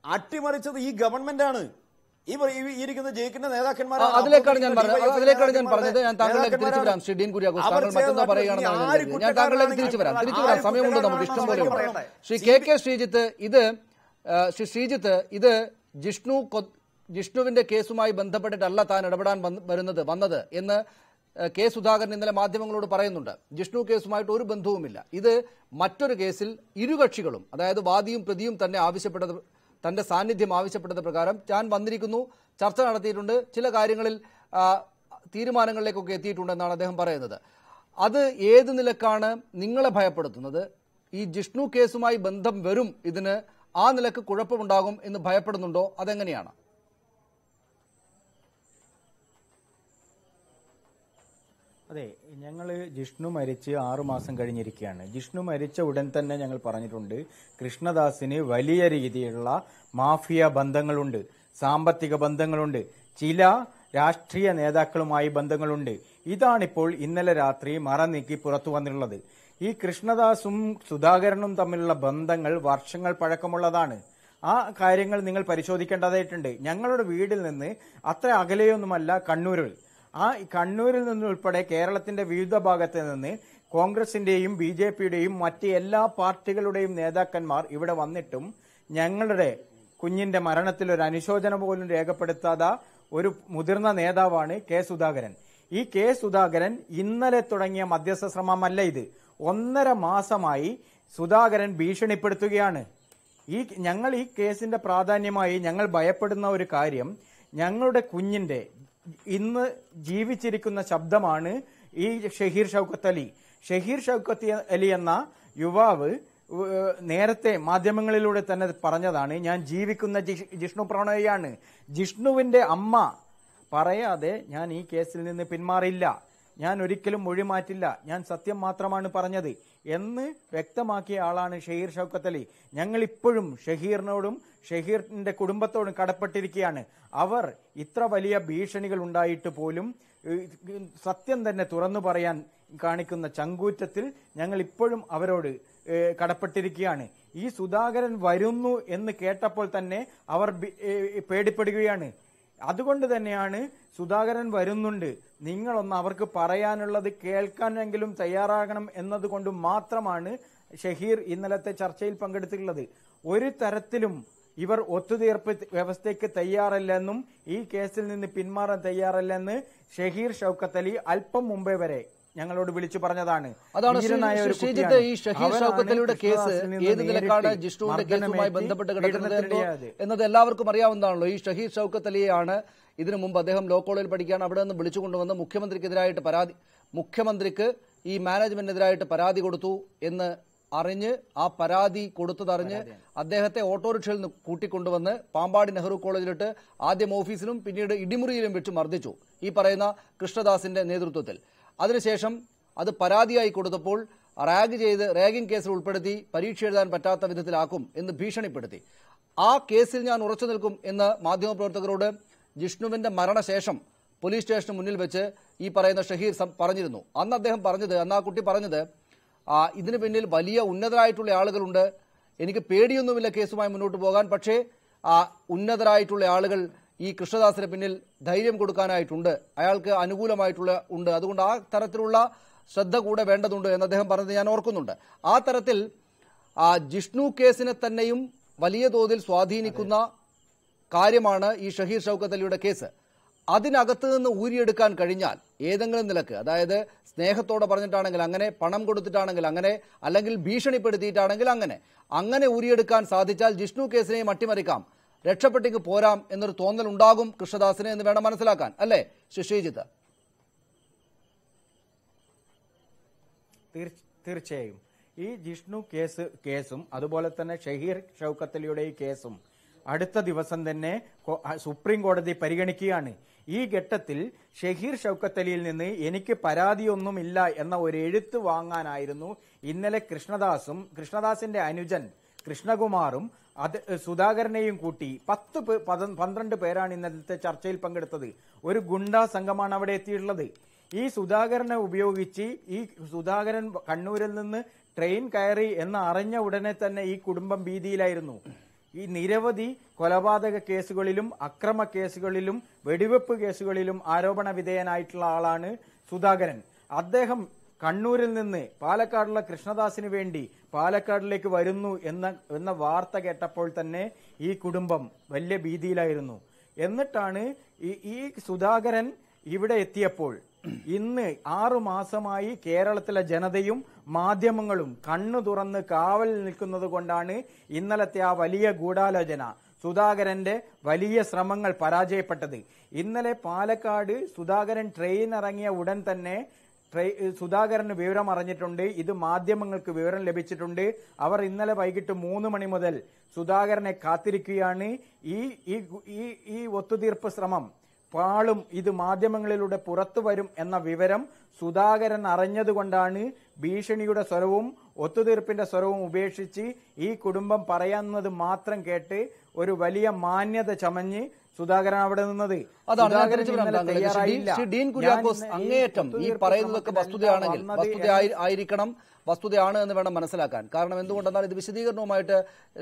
Speaker 8: അട്ടിമറിച്ചത് ഈ ഗവൺമെന്റാണ്. ഇരിക്കുന്ന ജയിക്കുന്ന നേതാക്കന്മാരാണ്.
Speaker 1: അതിലേക്കാണ് ഞാൻ പറഞ്ഞത്. ഞാൻ താങ്കളിലേക്ക് തിരിച്ചു വരാം. ശ്രീ ഡീൻ കുര്യാക്കോസ്, താങ്കൾ മറ്റെന്താ പറയുകയാണെന്ന് ഞാൻ താങ്കളിലേക്ക് തിരിച്ചു വരാം. സമയമുണ്ട്, നമുക്ക് ഇഷ്ടം പോലെ ഉണ്ട്. ശ്രീ KK ശ്രീജിത്ത്, ഇത് ജിഷ്ണുവിന്റെ കേസുമായി ബന്ധപ്പെട്ടിട്ടല്ല താൻ ഇടപെടാൻ വന്നത് എന്ന് കെ സുധാകരൻ ഇന്നലെ മാധ്യമങ്ങളോട് പറയുന്നുണ്ട്. ജിഷ്ണു കേസുമായിട്ട് ഒരു ബന്ധവുമില്ല. ഇത് മറ്റൊരു കേസിൽ ഇരുകക്ഷികളും, അതായത് വാദിയും പ്രതിയും തന്നെ ആവശ്യപ്പെട്ടത്, തന്റെ സാന്നിധ്യം ആവശ്യപ്പെട്ടത് പ്രകാരം ഞാൻ വന്നിരിക്കുന്നു, ചർച്ച നടത്തിയിട്ടുണ്ട്, ചില കാര്യങ്ങളിൽ തീരുമാനങ്ങളിലേക്കൊക്കെ എത്തിയിട്ടുണ്ടെന്നാണ് അദ്ദേഹം പറയുന്നത്. അത് ഏത് നിലക്കാണ് നിങ്ങളെ ഭയപ്പെടുത്തുന്നത്? ഈ ജിഷ്ണു കേസുമായി ബന്ധം വരും, ഇതിന് ആ നിലക്ക് കുഴപ്പമുണ്ടാകും എന്ന് ഭയപ്പെടുന്നുണ്ടോ? അതെങ്ങനെയാണ്?
Speaker 11: അതെ, ഞങ്ങൾ ജിഷ്ണു മരിച്ച് 6 മാസം കഴിഞ്ഞിരിക്കുകയാണ്. ജിഷ്ണു മരിച്ച ഉടൻ തന്നെ ഞങ്ങൾ പറഞ്ഞിട്ടുണ്ട്, കൃഷ്ണദാസിന് വലിയ രീതിയിലുള്ള മാഫിയ ബന്ധങ്ങളുണ്ട്, സാമ്പത്തിക ബന്ധങ്ങളുണ്ട്, ചില രാഷ്ട്രീയ നേതാക്കളുമായി ബന്ധങ്ങളുണ്ട്. ഇതാണിപ്പോൾ ഇന്നലെ രാത്രി മറനീക്കി പുറത്തു വന്നിട്ടുള്ളത്. ഈ കൃഷ്ണദാസും സുധാകരനും തമ്മിലുള്ള ബന്ധങ്ങൾ വർഷങ്ങൾ പഴക്കമുള്ളതാണ്. ആ കാര്യങ്ങൾ നിങ്ങൾ പരിശോധിക്കേണ്ടതായിട്ടുണ്ട്. ഞങ്ങളുടെ വീടിൽ നിന്ന് അത്ര അകലെയൊന്നുമല്ല കണ്ണൂരിൽ. ആ കണ്ണൂരിൽ നിന്നുൾപ്പെടെ കേരളത്തിന്റെ വിവിധ ഭാഗത്ത് നിന്ന് കോൺഗ്രസിന്റെയും BJPയുടെയും മറ്റ് എല്ലാ പാർട്ടികളുടെയും നേതാക്കന്മാർ ഇവിടെ വന്നിട്ടും ഞങ്ങളുടെ കുഞ്ഞിന്റെ മരണത്തിൽ ഒരു അനുശോചനം പോലും രേഖപ്പെടുത്താത്ത ഒരു മുതിർന്ന നേതാവാണ് കെ സുധാകരൻ. ഈ കെ സുധാകരൻ ഇന്നലെ തുടങ്ങിയ മധ്യസ്ഥ ശ്രമമല്ല ഇത്. 1.5 മാസമായി സുധാകരൻ ഭീഷണിപ്പെടുത്തുകയാണ്. ഞങ്ങൾ ഈ കേസിന്റെ പ്രാധാന്യമായി ഞങ്ങൾ ഭയപ്പെടുന്ന ഒരു കാര്യം, ഞങ്ങളുടെ കുഞ്ഞിന്റെ ഇന്ന് ജീവിച്ചിരിക്കുന്ന ശബ്ദമാണ് ഈ ഷഹീർ ഷൗക്കത്ത് അലി. ഷഹീർ ഷൗക്കത്ത് അലി എന്ന യുവാവ് നേരത്തെ മാധ്യമങ്ങളിലൂടെ തന്നെ പറഞ്ഞതാണ്, ഞാൻ ജീവിക്കുന്ന ജിഷ്ണു പ്രണയിയാണ്. ജിഷ്ണുവിന്റെ അമ്മ പറയാതെ ഞാൻ ഈ കേസിൽ നിന്ന് പിന്മാറില്ല, ഞാൻ ഒരിക്കലും മൊഴി മാറ്റില്ല, ഞാൻ സത്യം മാത്രമാണ് പറഞ്ഞത് എന്ന് വ്യക്തമാക്കിയ ആളാണ് ഷഹീർ ഷൗക്കത്ത് അലി. ഞങ്ങൾ ഇപ്പോഴും ഷഹീറിനോടും ഷഹീറിന്റെ കുടുംബത്തോടും കടപ്പെട്ടിരിക്കുകയാണ്. അവർ ഇത്ര വലിയ ഭീഷണികൾ ഉണ്ടായിട്ട് പോലും സത്യം തന്നെ തുറന്നു പറയാൻ കാണിക്കുന്ന ചങ്കൂറ്റത്തിൽ ഞങ്ങൾ ഇപ്പോഴും അവരോട് കടപ്പെട്ടിരിക്കുകയാണ്. ഈ സുധാകരൻ വരുന്നു എന്ന് കേട്ടപ്പോൾ തന്നെ അവർ പേടിപ്പെടുകയാണ്. അതുകൊണ്ട് തന്നെയാണ് സുധാകരൻ വരുന്നുണ്ട്, നിങ്ങളൊന്ന് അവർക്ക് പറയാനുള്ളത് കേൾക്കാനെങ്കിലും തയ്യാറാകണം എന്നതുകൊണ്ട് മാത്രമാണ് ഷഹീർ ഇന്നലത്തെ ചർച്ചയിൽ പങ്കെടുത്തിട്ടുള്ളത്. ഒരു തരത്തിലും ഇവർ ഒത്തുതീർപ്പ് വ്യവസ്ഥയ്ക്ക് തയ്യാറല്ലെന്നും ഈ കേസിൽ നിന്ന് പിന്മാറാൻ തയ്യാറല്ലെന്ന് ഷഹീർ ഷൗക്കത്ത് അലി അല്പം മുമ്പേ വരെ ഞങ്ങളോട് വിളിച്ചു പറഞ്ഞതാണ്.
Speaker 1: അതാണ് ശ്രീജിത്ത്, ഈ ഷഹീർ ഷൗക്കത്ത് അലിയുടെ കേസ് ഏത് നിലക്കാണ് ജിഷ്ണുവിന്റെ കേസുമായി ബന്ധപ്പെട്ട് കിടക്കുന്നത് എന്നത് എല്ലാവർക്കും അറിയാവുന്നതാണല്ലോ. ഈ ഷഹീർ ഷൗക്കത്ത് അലിയെയാണ് ഇതിനു മുമ്പ് അദ്ദേഹം ലോ കോളേജിൽ പഠിക്കുകയാണ്, അവിടെ നിന്ന് വിളിച്ചുകൊണ്ടുവന്ന് മുഖ്യമന്ത്രിക്ക് ഈ മാനേജ്മെന്റിനെതിരായിട്ട് പരാതി കൊടുത്തു എന്ന് അറിഞ്ഞ്, ആ പരാതി കൊടുത്തതറിഞ്ഞ് അദ്ദേഹത്തെ ഓട്ടോറിക്ഷയിൽ നിന്ന് കൂട്ടിക്കൊണ്ടുവന്ന് പാമ്പാടി നെഹ്റു കോളേജിലിട്ട് ആദ്യം ഓഫീസിലും പിന്നീട് ഇടിമുറിയിലും വെച്ച് മർദ്ദിച്ചു ഈ പറയുന്ന കൃഷ്ണദാസിന്റെ നേതൃത്വത്തിൽ. അതിനുശേഷം അത് പരാതിയായി കൊടുത്തപ്പോൾ റാഗിംഗ് കേസിൽ ഉൾപ്പെടുത്തി പരീക്ഷ എഴുതാൻ പറ്റാത്ത വിധത്തിലാക്കും എന്ന് ഭീഷണിപ്പെടുത്തി. ആ കേസിൽ ഞാൻ ഉറച്ചു നിൽക്കും എന്ന് മാധ്യമപ്രവർത്തകരോട് ജിഷ്ണുവിന്റെ മരണശേഷം പോലീസ് സ്റ്റേഷന് മുന്നിൽ വെച്ച് ഈ പറയുന്ന ഷഹീർ പറഞ്ഞിരുന്നു. അന്ന് ആ കുട്ടി പറഞ്ഞത്, ഇതിന് പിന്നിൽ വലിയ ഉന്നതരായിട്ടുള്ള ആളുകളുണ്ട്, എനിക്ക് പേടിയൊന്നുമില്ല കേസുമായി മുന്നോട്ട് പോകാൻ, പക്ഷേ ഉന്നതരായിട്ടുള്ള ആളുകൾ ഈ കൃഷ്ണദാസിന് പിന്നിൽ ധൈര്യം കൊടുക്കാനായിട്ടുണ്ട്, അയാൾക്ക് അനുകൂലമായിട്ടുള്ള ഉണ്ട്, അതുകൊണ്ട് ആ തരത്തിലുള്ള ശ്രദ്ധ കൂടെ വേണ്ടതുണ്ട് എന്ന് അദ്ദേഹം പറഞ്ഞത് ഞാൻ ഓർക്കുന്നുണ്ട്. ആ തരത്തിൽ ജിഷ്ണു കേസിനെ തന്നെയും വലിയ തോതിൽ സ്വാധീനിക്കുന്ന കാര്യമാണ് ഈ ഷഹീർ ഷൗക്കത്ത് അലിയുടെ കേസ്. അതിനകത്ത് നിന്ന് ഊരിയെടുക്കാൻ കഴിഞ്ഞാൽ ഏതെങ്കിലും നിലക്ക്, അതായത് സ്നേഹത്തോടെ പറഞ്ഞിട്ടാണെങ്കിൽ അങ്ങനെ, പണം കൊടുത്തിട്ടാണെങ്കിൽ അങ്ങനെ, അല്ലെങ്കിൽ ഭീഷണിപ്പെടുത്തിയിട്ടാണെങ്കിൽ അങ്ങനെ ഊരിയെടുക്കാൻ സാധിച്ചാൽ ജിഷ്ണു കേസിനെയും അട്ടിമറിക്കാം, രക്ഷപ്പെട്ടെങ്കിൽ പോരാം എന്നൊരു തോന്നൽ ഉണ്ടാകും കൃഷ്ണദാസിന് എന്ന് വേണം മനസ്സിലാക്കാൻ, അല്ലേ ശ്രീജിത്ത്?
Speaker 11: തീർച്ചയായും ഈ ജിഷ്ണു കേസും അതുപോലെ തന്നെ ഷഹീർ ഷൗക്കത്ത് അലിയുടെ ഈ കേസും അടുത്ത ദിവസം തന്നെ സുപ്രീം കോടതി പരിഗണിക്കുകയാണ്. ഈ ഘട്ടത്തിൽ ഷഹീർ ഷൗക്കത്ത് അലിയിൽ നിന്ന് എനിക്ക് പരാതിയൊന്നുമില്ല എന്ന ഒരു എഴുത്ത് വാങ്ങാനായിരുന്നു ഇന്നലെ കൃഷ്ണദാസിന്റെ അനുജൻ കൃഷ്ണകുമാറും സുധാകരനെയും കൂട്ടി 12 പേരാണ് ഇന്നലത്തെ ചർച്ചയിൽ പങ്കെടുത്തത്. ഒരു ഗുണ്ടാ സംഘമാണ് അവിടെ എത്തിയിട്ടുള്ളത്. ഈ സുധാകരനെ ഉപയോഗിച്ച് ഈ സുധാകരൻ കണ്ണൂരിൽ നിന്ന് ട്രെയിൻ കയറി എന്ന് അറിഞ്ഞ ഉടനെ തന്നെ ഈ കുടുംബം ഭീതിയിലായിരുന്നു. ഈ നിരവധി കൊലപാതക കേസുകളിലും അക്രമ കേസുകളിലും വെടിവെപ്പ് കേസുകളിലും ആരോപണ വിധേയനായിട്ടുള്ള ആളാണ് സുധാകരൻ. അദ്ദേഹം കണ്ണൂരിൽ നിന്ന് പാലക്കാടുള്ള കൃഷ്ണദാസിന് വേണ്ടി പാലക്കാടിലേക്ക് വരുന്നു എന്ന വാർത്ത കേട്ടപ്പോൾ തന്നെ ഈ കുടുംബം വലിയ ഭീതിയിലായിരുന്നു. എന്നിട്ടാണ് ഈ സുധാകരൻ ഇവിടെ എത്തിയപ്പോൾ ഇന്ന് 6 മാസമായി കേരളത്തിലെ ജനതയും മാധ്യമങ്ങളും കണ്ണു തുറന്ന് കാവൽ നിൽക്കുന്നത് കൊണ്ടാണ് ഇന്നലത്തെ ആ വലിയ ഗൂഢാലോചന, സുധാകരന്റെ വലിയ ശ്രമങ്ങൾ പരാജയപ്പെട്ടത്. ഇന്നലെ പാലക്കാട് സുധാകരൻ ട്രെയിൻ ഇറങ്ങിയ ഉടൻ തന്നെ സുധാകരന് വിവരം അറിഞ്ഞിട്ടുണ്ട്, ഇത് മാധ്യമങ്ങൾക്ക് വിവരം ലഭിച്ചിട്ടുണ്ട്. അവർ ഇന്നലെ വൈകിട്ട് 3 മണി മുതൽ സുധാകരനെ കാത്തിരിക്കുകയാണ്. ഈ ഒത്തുതീർപ്പ് ശ്രമം പാളും, ഇത് മാധ്യമങ്ങളിലൂടെ പുറത്തു വരും എന്ന വിവരം സുധാകരൻ അറിഞ്ഞതുകൊണ്ടാണ് ഭീഷണിയുടെ സ്വരവും ഒത്തുതീർപ്പിന്റെ സ്വരവും ഉപേക്ഷിച്ച് ഈ കുടുംബം പറയുന്നത് മാത്രം കേട്ട് ഒരു വലിയ മാന്യത ചമഞ്ഞ് സുധാകരൻ അവിടെ നിന്നത്.
Speaker 1: അതാണ് ഞാൻ തിരിച്ചു വരാം താങ്കളിലേക്ക്. ശ്രീ ഡീൻ കുര്യാക്കോസ്, അങ്ങേയറ്റം ഈ പറയുന്നതൊക്കെ വസ്തുതയാണെങ്കിൽ ആയിരിക്കണം, വസ്തുതയാണ് എന്ന് വേണം മനസ്സിലാക്കാൻ. കാരണം എന്തുകൊണ്ടെന്നാൽ ഇത് വിശദീകരണവുമായിട്ട്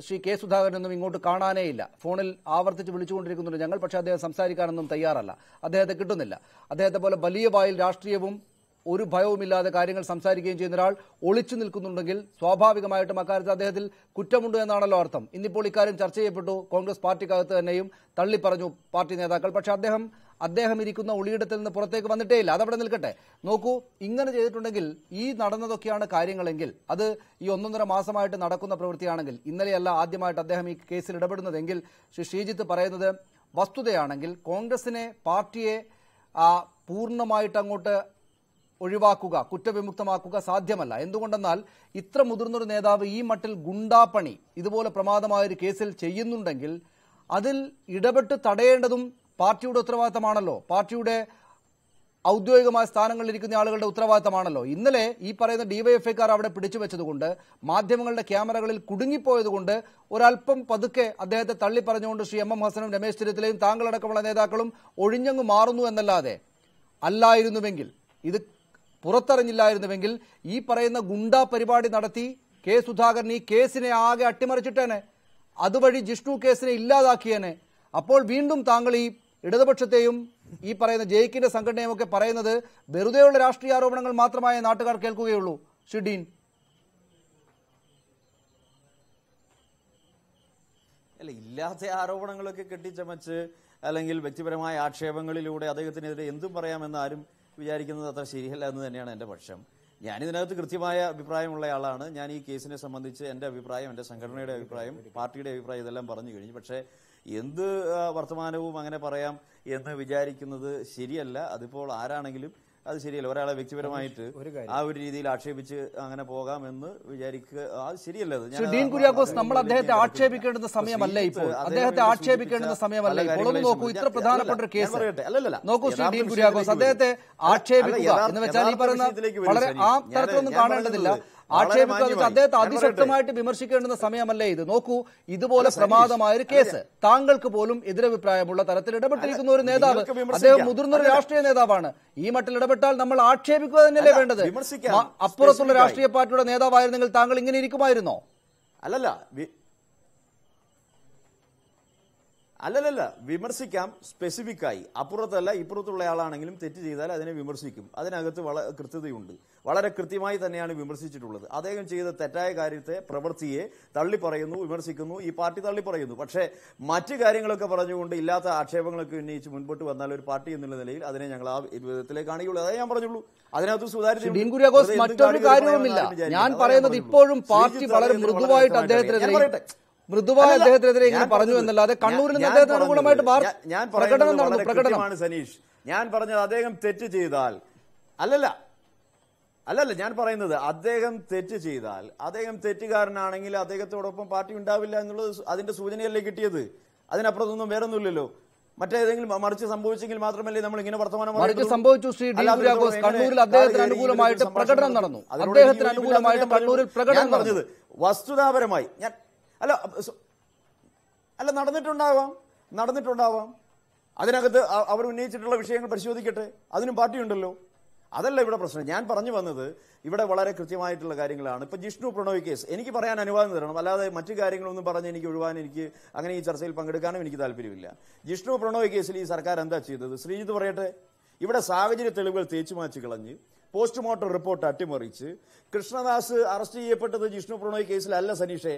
Speaker 1: ശ്രീ കെ സുധാകരനൊന്നും ഇങ്ങോട്ട് കാണാനേ ഇല്ല. ഫോണിൽ ആവർത്തിച്ച് വിളിച്ചുകൊണ്ടിരിക്കുന്നുണ്ട് ഞങ്ങൾ, പക്ഷേ അദ്ദേഹം സംസാരിക്കാനൊന്നും തയ്യാറല്ല, അദ്ദേഹത്തെ കിട്ടുന്നില്ല. അദ്ദേഹത്തെ പോലെ വലിയ വായിൽ രാഷ്ട്രീയവും ഒരു ഭയവുമില്ലാതെ കാര്യങ്ങൾ സംസാരിക്കുകയും ചെയ്യുന്ന ഒരാൾ ഒളിച്ചു നിൽക്കുന്നുണ്ടെങ്കിൽ സ്വാഭാവികമായിട്ടും അക്കാര്യത്തിൽ അദ്ദേഹത്തിൽ കുറ്റമുണ്ട് എന്നാണല്ലോ അർത്ഥം. ഇന്നിപ്പോൾ ഇക്കാര്യം ചർച്ച ചെയ്യപ്പെട്ടു, കോൺഗ്രസ് പാർട്ടിക്കകത്ത് തന്നെയും തള്ളിപ്പറഞ്ഞു പാർട്ടി നേതാക്കൾ. പക്ഷെ അദ്ദേഹം ഇരിക്കുന്ന ഒളിയിടത്തിൽ നിന്ന് പുറത്തേക്ക് വന്നിട്ടേ ഇല്ല. അതവിടെ നിൽക്കട്ടെ. നോക്കൂ, ഇങ്ങനെ ചെയ്തിട്ടുണ്ടെങ്കിൽ ഈ നടന്നതൊക്കെയാണ് കാര്യങ്ങളെങ്കിൽ, അത് ഈ 1.5 മാസമായിട്ട് നടക്കുന്ന പ്രവൃത്തിയാണെങ്കിൽ, ഇന്നലെയല്ല ആദ്യമായിട്ട് അദ്ദേഹം ഈ കേസിൽ ഇടപെടുന്നതെങ്കിൽ, ശ്രീ ശ്രീജിത്ത് പറയുന്നത് വസ്തുതയാണെങ്കിൽ കോൺഗ്രസിനെ, പാർട്ടിയെ പൂർണ്ണമായിട്ട് അങ്ങോട്ട് ഒഴിവാക്കുക, കുറ്റവിമുക്തമാക്കുക സാധ്യമല്ല. എന്തുകൊണ്ടെന്നാൽ ഇത്ര മുതിർന്നൊരു നേതാവ് ഈ മട്ടിൽ ഗുണ്ടാപ്പണി ഇതുപോലെ പ്രമാദമായൊരു കേസിൽ ചെയ്യുന്നുണ്ടെങ്കിൽ അതിൽ ഇടപെട്ട് തടയേണ്ടതും പാർട്ടിയുടെ ഉത്തരവാദിത്തമാണല്ലോ, പാർട്ടിയുടെ ഔദ്യോഗികമായ സ്ഥാനങ്ങളിലിരിക്കുന്ന ആളുകളുടെ ഉത്തരവാദിത്തമാണല്ലോ. ഇന്നലെ ഈ പറയുന്ന ഡിവൈഎഫ്ഐക്കാർ അവിടെ പിടിച്ചു വെച്ചതുകൊണ്ട്, മാധ്യമങ്ങളുടെ ക്യാമറകളിൽ കുടുങ്ങിപ്പോയതുകൊണ്ട് ഒരല്പം പതുക്കെ അദ്ദേഹത്തെ തള്ളിപ്പറഞ്ഞുകൊണ്ട് ശ്രീ എം ഹസനും രമേശ് ചെന്നിത്തലയും താങ്കളടക്കമുള്ള നേതാക്കളും ഒഴിഞ്ഞങ്ങ് മാറുന്നു എന്നല്ലാതെ, അല്ലായിരുന്നുവെങ്കിൽ, ഇത് പുറത്തറിഞ്ഞില്ലായിരുന്നുവെങ്കിൽ ഈ പറയുന്ന ഗുണ്ടാ പരിപാടി നടത്തി കെ സുധാകരൻ ഈ കേസിനെ ആകെ അട്ടിമറിച്ചിട്ടേനെ, അതുവഴി ജിഷ്ണു കേസിനെ ഇല്ലാതാക്കിയേനെ. അപ്പോൾ വീണ്ടും താങ്കൾ ഈ ഇടതുപക്ഷത്തെയും ഈ പറയുന്ന ജയിക്കിന്റെ സംഘടനയും ഒക്കെ പറയുന്നത് വെറുതെയുള്ള രാഷ്ട്രീയ ആരോപണങ്ങൾ മാത്രമായ നാട്ടുകാർ കേൾക്കുകയുള്ളൂ. ഷിഡീൻ,
Speaker 8: അല്ല, ഇല്ലാത്ത ആരോപണങ്ങളൊക്കെ കെട്ടിച്ചമച്ച് അല്ലെങ്കിൽ വ്യക്തിപരമായ ആക്ഷേപങ്ങളിലൂടെ അദ്ദേഹത്തിനെതിരെ എന്തും പറയാമെന്ന് ആരും വിചാരിക്കുന്നത് അത്ര ശരിയല്ല എന്ന് തന്നെയാണ് എൻ്റെ പക്ഷം. ഞാനിതിനകത്ത് കൃത്യമായ അഭിപ്രായമുള്ള ആളാണ്. ഞാൻ ഈ കേസിനെ സംബന്ധിച്ച് എൻ്റെ അഭിപ്രായം, എൻ്റെ സംഘടനയുടെ അഭിപ്രായം, പാർട്ടിയുടെ അഭിപ്രായം ഇതെല്ലാം പറഞ്ഞു കഴിഞ്ഞു. പക്ഷേ എന്ത് വർത്തമാനവും അങ്ങനെ പറയാം എന്ന് വിചാരിക്കുന്നത് ശരിയല്ല. അതിപ്പോൾ ആരാണെങ്കിലും അത് ശരിയല്ല. ഒരാളെ വ്യക്തിപരമായിട്ട് ആ ഒരു രീതിയിൽ ആക്ഷേപിച്ച് അങ്ങനെ പോകാമെന്ന് വിചാരിക്കുക, അത് ശരിയല്ല.
Speaker 1: ഡീൻ കുര്യാക്കോസ്, നമ്മൾ അദ്ദേഹത്തെ ആക്ഷേപിക്കേണ്ടുന്ന സമയമല്ല ഇപ്പോൾ, അദ്ദേഹത്തെ ആക്ഷേപിക്കേണ്ടുന്ന സമയമല്ല ഇപ്പോൾ. ഒന്ന് നോക്കൂ, ഇത്ര പ്രധാനപ്പെട്ട ഒരു കേസ് നോക്കൂ ശ്രീ ഡീൻ കുര്യാക്കോസ്, അദ്ദേഹത്തെ ആക്ഷേപിക്കുക എന്ന് വെച്ചാൽ ഈ പറയുന്ന വളരെ ആ തരത്തിലൊന്നും കാണേണ്ടതില്ല. ആക്ഷേപിക്കുക അദ്ദേഹത്തെ അതിശക്തമായിട്ട് വിമർശിക്കേണ്ടുന്ന സമയമല്ലേ ഇത്. നോക്കൂ, ഇതുപോലെ പ്രമാദമായൊരു കേസ്, താങ്കൾക്ക് പോലും എതിരഭിപ്രായമുള്ള തരത്തിൽ ഇടപെട്ടിരിക്കുന്ന ഒരു നേതാവ്, അദ്ദേഹം മുതിർന്നൊരു രാഷ്ട്രീയ നേതാവാണ്. ഈ മട്ടിൽ ഇടപെട്ടാൽ നമ്മൾ ആക്ഷേപിക്കുക തന്നെയല്ലേ വേണ്ടത്. അപ്പുറത്തുള്ള രാഷ്ട്രീയ പാർട്ടിയുടെ നേതാവായിരുന്നെങ്കിൽ താങ്കൾ ഇങ്ങനെ ഇരിക്കുമായിരുന്നോ?
Speaker 8: അല്ലല്ല, വിമർശിക്കാം സ്പെസിഫിക്കായി. അപ്പുറത്തല്ല ഇപ്പുറത്തുള്ള ആളാണെങ്കിലും തെറ്റ് ചെയ്താൽ അതിനെ വിമർശിക്കും. അതിനകത്ത് കൃത്യതയുണ്ട്. വളരെ കൃത്യമായി തന്നെയാണ് വിമർശിച്ചിട്ടുള്ളത്. അദ്ദേഹം ചെയ്ത തെറ്റായ കാര്യത്തെ, പ്രവൃത്തിയെ തള്ളിപ്പറയുന്നു, വിമർശിക്കുന്നു, ഈ പാർട്ടി തള്ളിപ്പറയുന്നു. പക്ഷേ മറ്റു കാര്യങ്ങളൊക്കെ പറഞ്ഞുകൊണ്ട് ഇല്ലാത്ത ആക്ഷേപങ്ങളൊക്കെ ഉന്നയിച്ച് മുൻപോട്ട് വന്നാൽ ഒരു പാർട്ടി എന്നുള്ള നിലയിൽ അതിനെ ഞങ്ങൾ ആ വിധത്തിലേക്ക് കാണിക്കുള്ളൂ. അതേ ഞാൻ പറഞ്ഞുള്ളൂ. അതിനകത്ത് സുതാര്യത
Speaker 1: മറ്റൊരു കാര്യവുമില്ല. ഞാൻ പറയുന്നത് ഇപ്പോഴും പാർട്ടി വളരെ മൃദുവായിട്ട് അദ്ദേഹത്തിനെതിരെ ഇങ്ങനെ പറഞ്ഞു എന്നല്ലാതെ കണ്ണൂരിൽ നിന്ന് അദ്ദേഹത്തിന് അനുകൂലമായിട്ട് പ്രകടനം നടന്നു. പ്രകടനമാണ്
Speaker 8: സനീഷ്. ഞാൻ പറഞ്ഞത് അദ്ദേഹം തെറ്റ് ചെയ്താൽ അല്ലല്ല ഞാൻ പറയുന്നത് അദ്ദേഹം തെറ്റ് ചെയ്താൽ, അദ്ദേഹം തെറ്റുകാരനാണെങ്കിൽ അദ്ദേഹത്തോടൊപ്പം പാർട്ടി ഉണ്ടാവില്ല എന്നുള്ളത് അതിന്റെ സൂചനയല്ലേ കിട്ടിയത്. അതിനപ്പുറത്തൊന്നും വേറൊന്നുമില്ലല്ലോ. മറ്റേതെങ്കിലും മറിച്ച് സംഭവിച്ചെങ്കിൽ മാത്രമല്ലേ നമ്മൾ ഇങ്ങനെ വർത്തമാനം
Speaker 1: സംഭവിച്ചു. ശ്രീ ഡി കുര്യാക്കോസ്, കണ്ണൂരിൽ അദ്ദേഹത്തിന് അനുകൂലമായിട്ട് പ്രകടനം നടന്നു. അദ്ദേഹത്തിന് അനുകൂലമായിട്ട് കണ്ണൂരിൽ പ്രകടനം
Speaker 8: പറഞ്ഞത് വസ്തുതാപരമായി ഞാൻ നടന്നിട്ടുണ്ടാവാം. അതിനകത്ത് അവർ ഉന്നയിച്ചിട്ടുള്ള വിഷയങ്ങൾ പരിശോധിക്കട്ടെ, അതിനും പാർട്ടിയുണ്ടല്ലോ. അതല്ല ഇവിടെ പ്രശ്നം. ഞാൻ പറഞ്ഞു വന്നത് ഇവിടെ വളരെ കൃത്യമായിട്ടുള്ള കാര്യങ്ങളാണ്. ഇപ്പൊ ജിഷ്ണു പ്രണോയ് കേസ് എനിക്ക് പറയാൻ അനുവാദം തരണം, അല്ലാതെ മറ്റു കാര്യങ്ങളൊന്നും പറഞ്ഞ് എനിക്ക് ഒഴിവാൻ അങ്ങനെ ഈ ചർച്ചയിൽ പങ്കെടുക്കാനും എനിക്ക് താല്പര്യമില്ല. ജിഷ്ണു പ്രണോയ് കേസിൽ ഈ സർക്കാർ എന്താ ചെയ്തത്? ശ്രീജിത്ത് പറയട്ടെ. ഇവിടെ സാഹചര്യ തെളിവുകൾ തേച്ചുമാച്ച് കളഞ്ഞ്, പോസ്റ്റ്മോർട്ടം റിപ്പോർട്ട് അട്ടിമറിച്ച്, കൃഷ്ണദാസ് അറസ്റ്റ് ചെയ്യപ്പെട്ടത് ജിഷ്ണു പ്രണോയ് കേസിലല്ല സനീഷേ,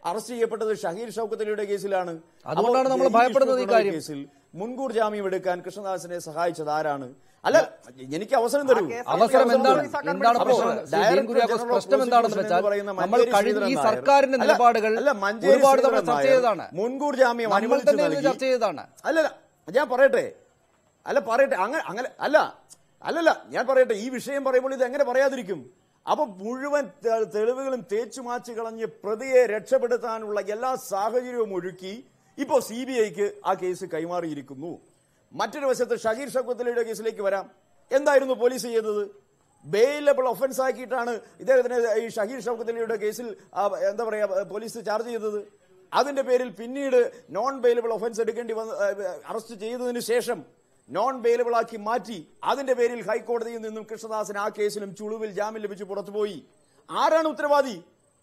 Speaker 8: അറസ്റ്റ് ചെയ്യപ്പെട്ടത് ഷഹീർ ഷൗക്കത്ത് അലിയുടെ കേസിലാണ്.
Speaker 1: അതുകൊണ്ടാണ് നമ്മൾ ഭയപ്പെടുന്നത്. ഈ കാര്യം
Speaker 8: കേസിൽ മുൻകൂർ ജാമ്യം എടുക്കാൻ കൃഷ്ണദാസിനെ സഹായിച്ചത് ആരാണ്? അല്ല, എനിക്ക് അവസരം തരൂ.
Speaker 1: അവസരം എന്താണ് പ്രശ്നം എന്താണെന്ന് വെച്ചാൽ നമ്മൾ ഈ സർക്കാരിന്റെ നിലപാടുകൾ ഒരുപാട് തവണ ചർച്ച ചെയ്തതാണ്.
Speaker 8: മുൻകൂർ ജാമ്യം
Speaker 1: ചർച്ച ചെയ്തതാണ്.
Speaker 8: അല്ലല്ല ഞാൻ പറയട്ടെ, അല്ലല്ല ഞാൻ പറയട്ടെ, ഈ വിഷയം പറയുമ്പോൾ ഇത് എങ്ങനെ പറയാതിരിക്കും? അപ്പൊ മുഴുവൻ തെളിവുകളും തേച്ചുമാച്ച് കളഞ്ഞ് പ്രതിയെ രക്ഷപ്പെടുത്താനുള്ള എല്ലാ സാഹചര്യവും ഒരുക്കി ഇപ്പോൾ CBIക്ക് ആ കേസ് കൈമാറിയിരിക്കുന്നു. മറ്റൊരു വശത്ത് ഷഹീർ ഷൗക്കത്ത് അലിയുടെ കേസിലേക്ക് വരാം. എന്തായിരുന്നു പോലീസ് ചെയ്തത്? ബെയിലബിൾ ഒഫൻസ് ആക്കിയിട്ടാണ് ഇദ്ദേഹത്തിന് ഈ ഷഹീർ ഷൗക്കത്ത് അലിയുടെ കേസിൽ എന്താ പറയാ പോലീസ് ചാർജ് ചെയ്തത്.
Speaker 12: അതിന്റെ പേരിൽ പിന്നീട് നോൺ ബെയിലബിൾ ഒഫൻസ് എടുക്കേണ്ടി വന്ന് അറസ്റ്റ് ചെയ്തതിനു ശേഷം നോൺ ബെയിലബിൾ ആക്കി മാറ്റി. അതിന്റെ പേരിൽ ഹൈക്കോടതിയിൽ നിന്നും കൃഷ്ണദാസിന് ആ കേസിലും ചുളുവിൽ ജാമ്യം ലഭിച്ച് പുറത്തുപോയി. ആരാണ് ഉത്തരവാദി?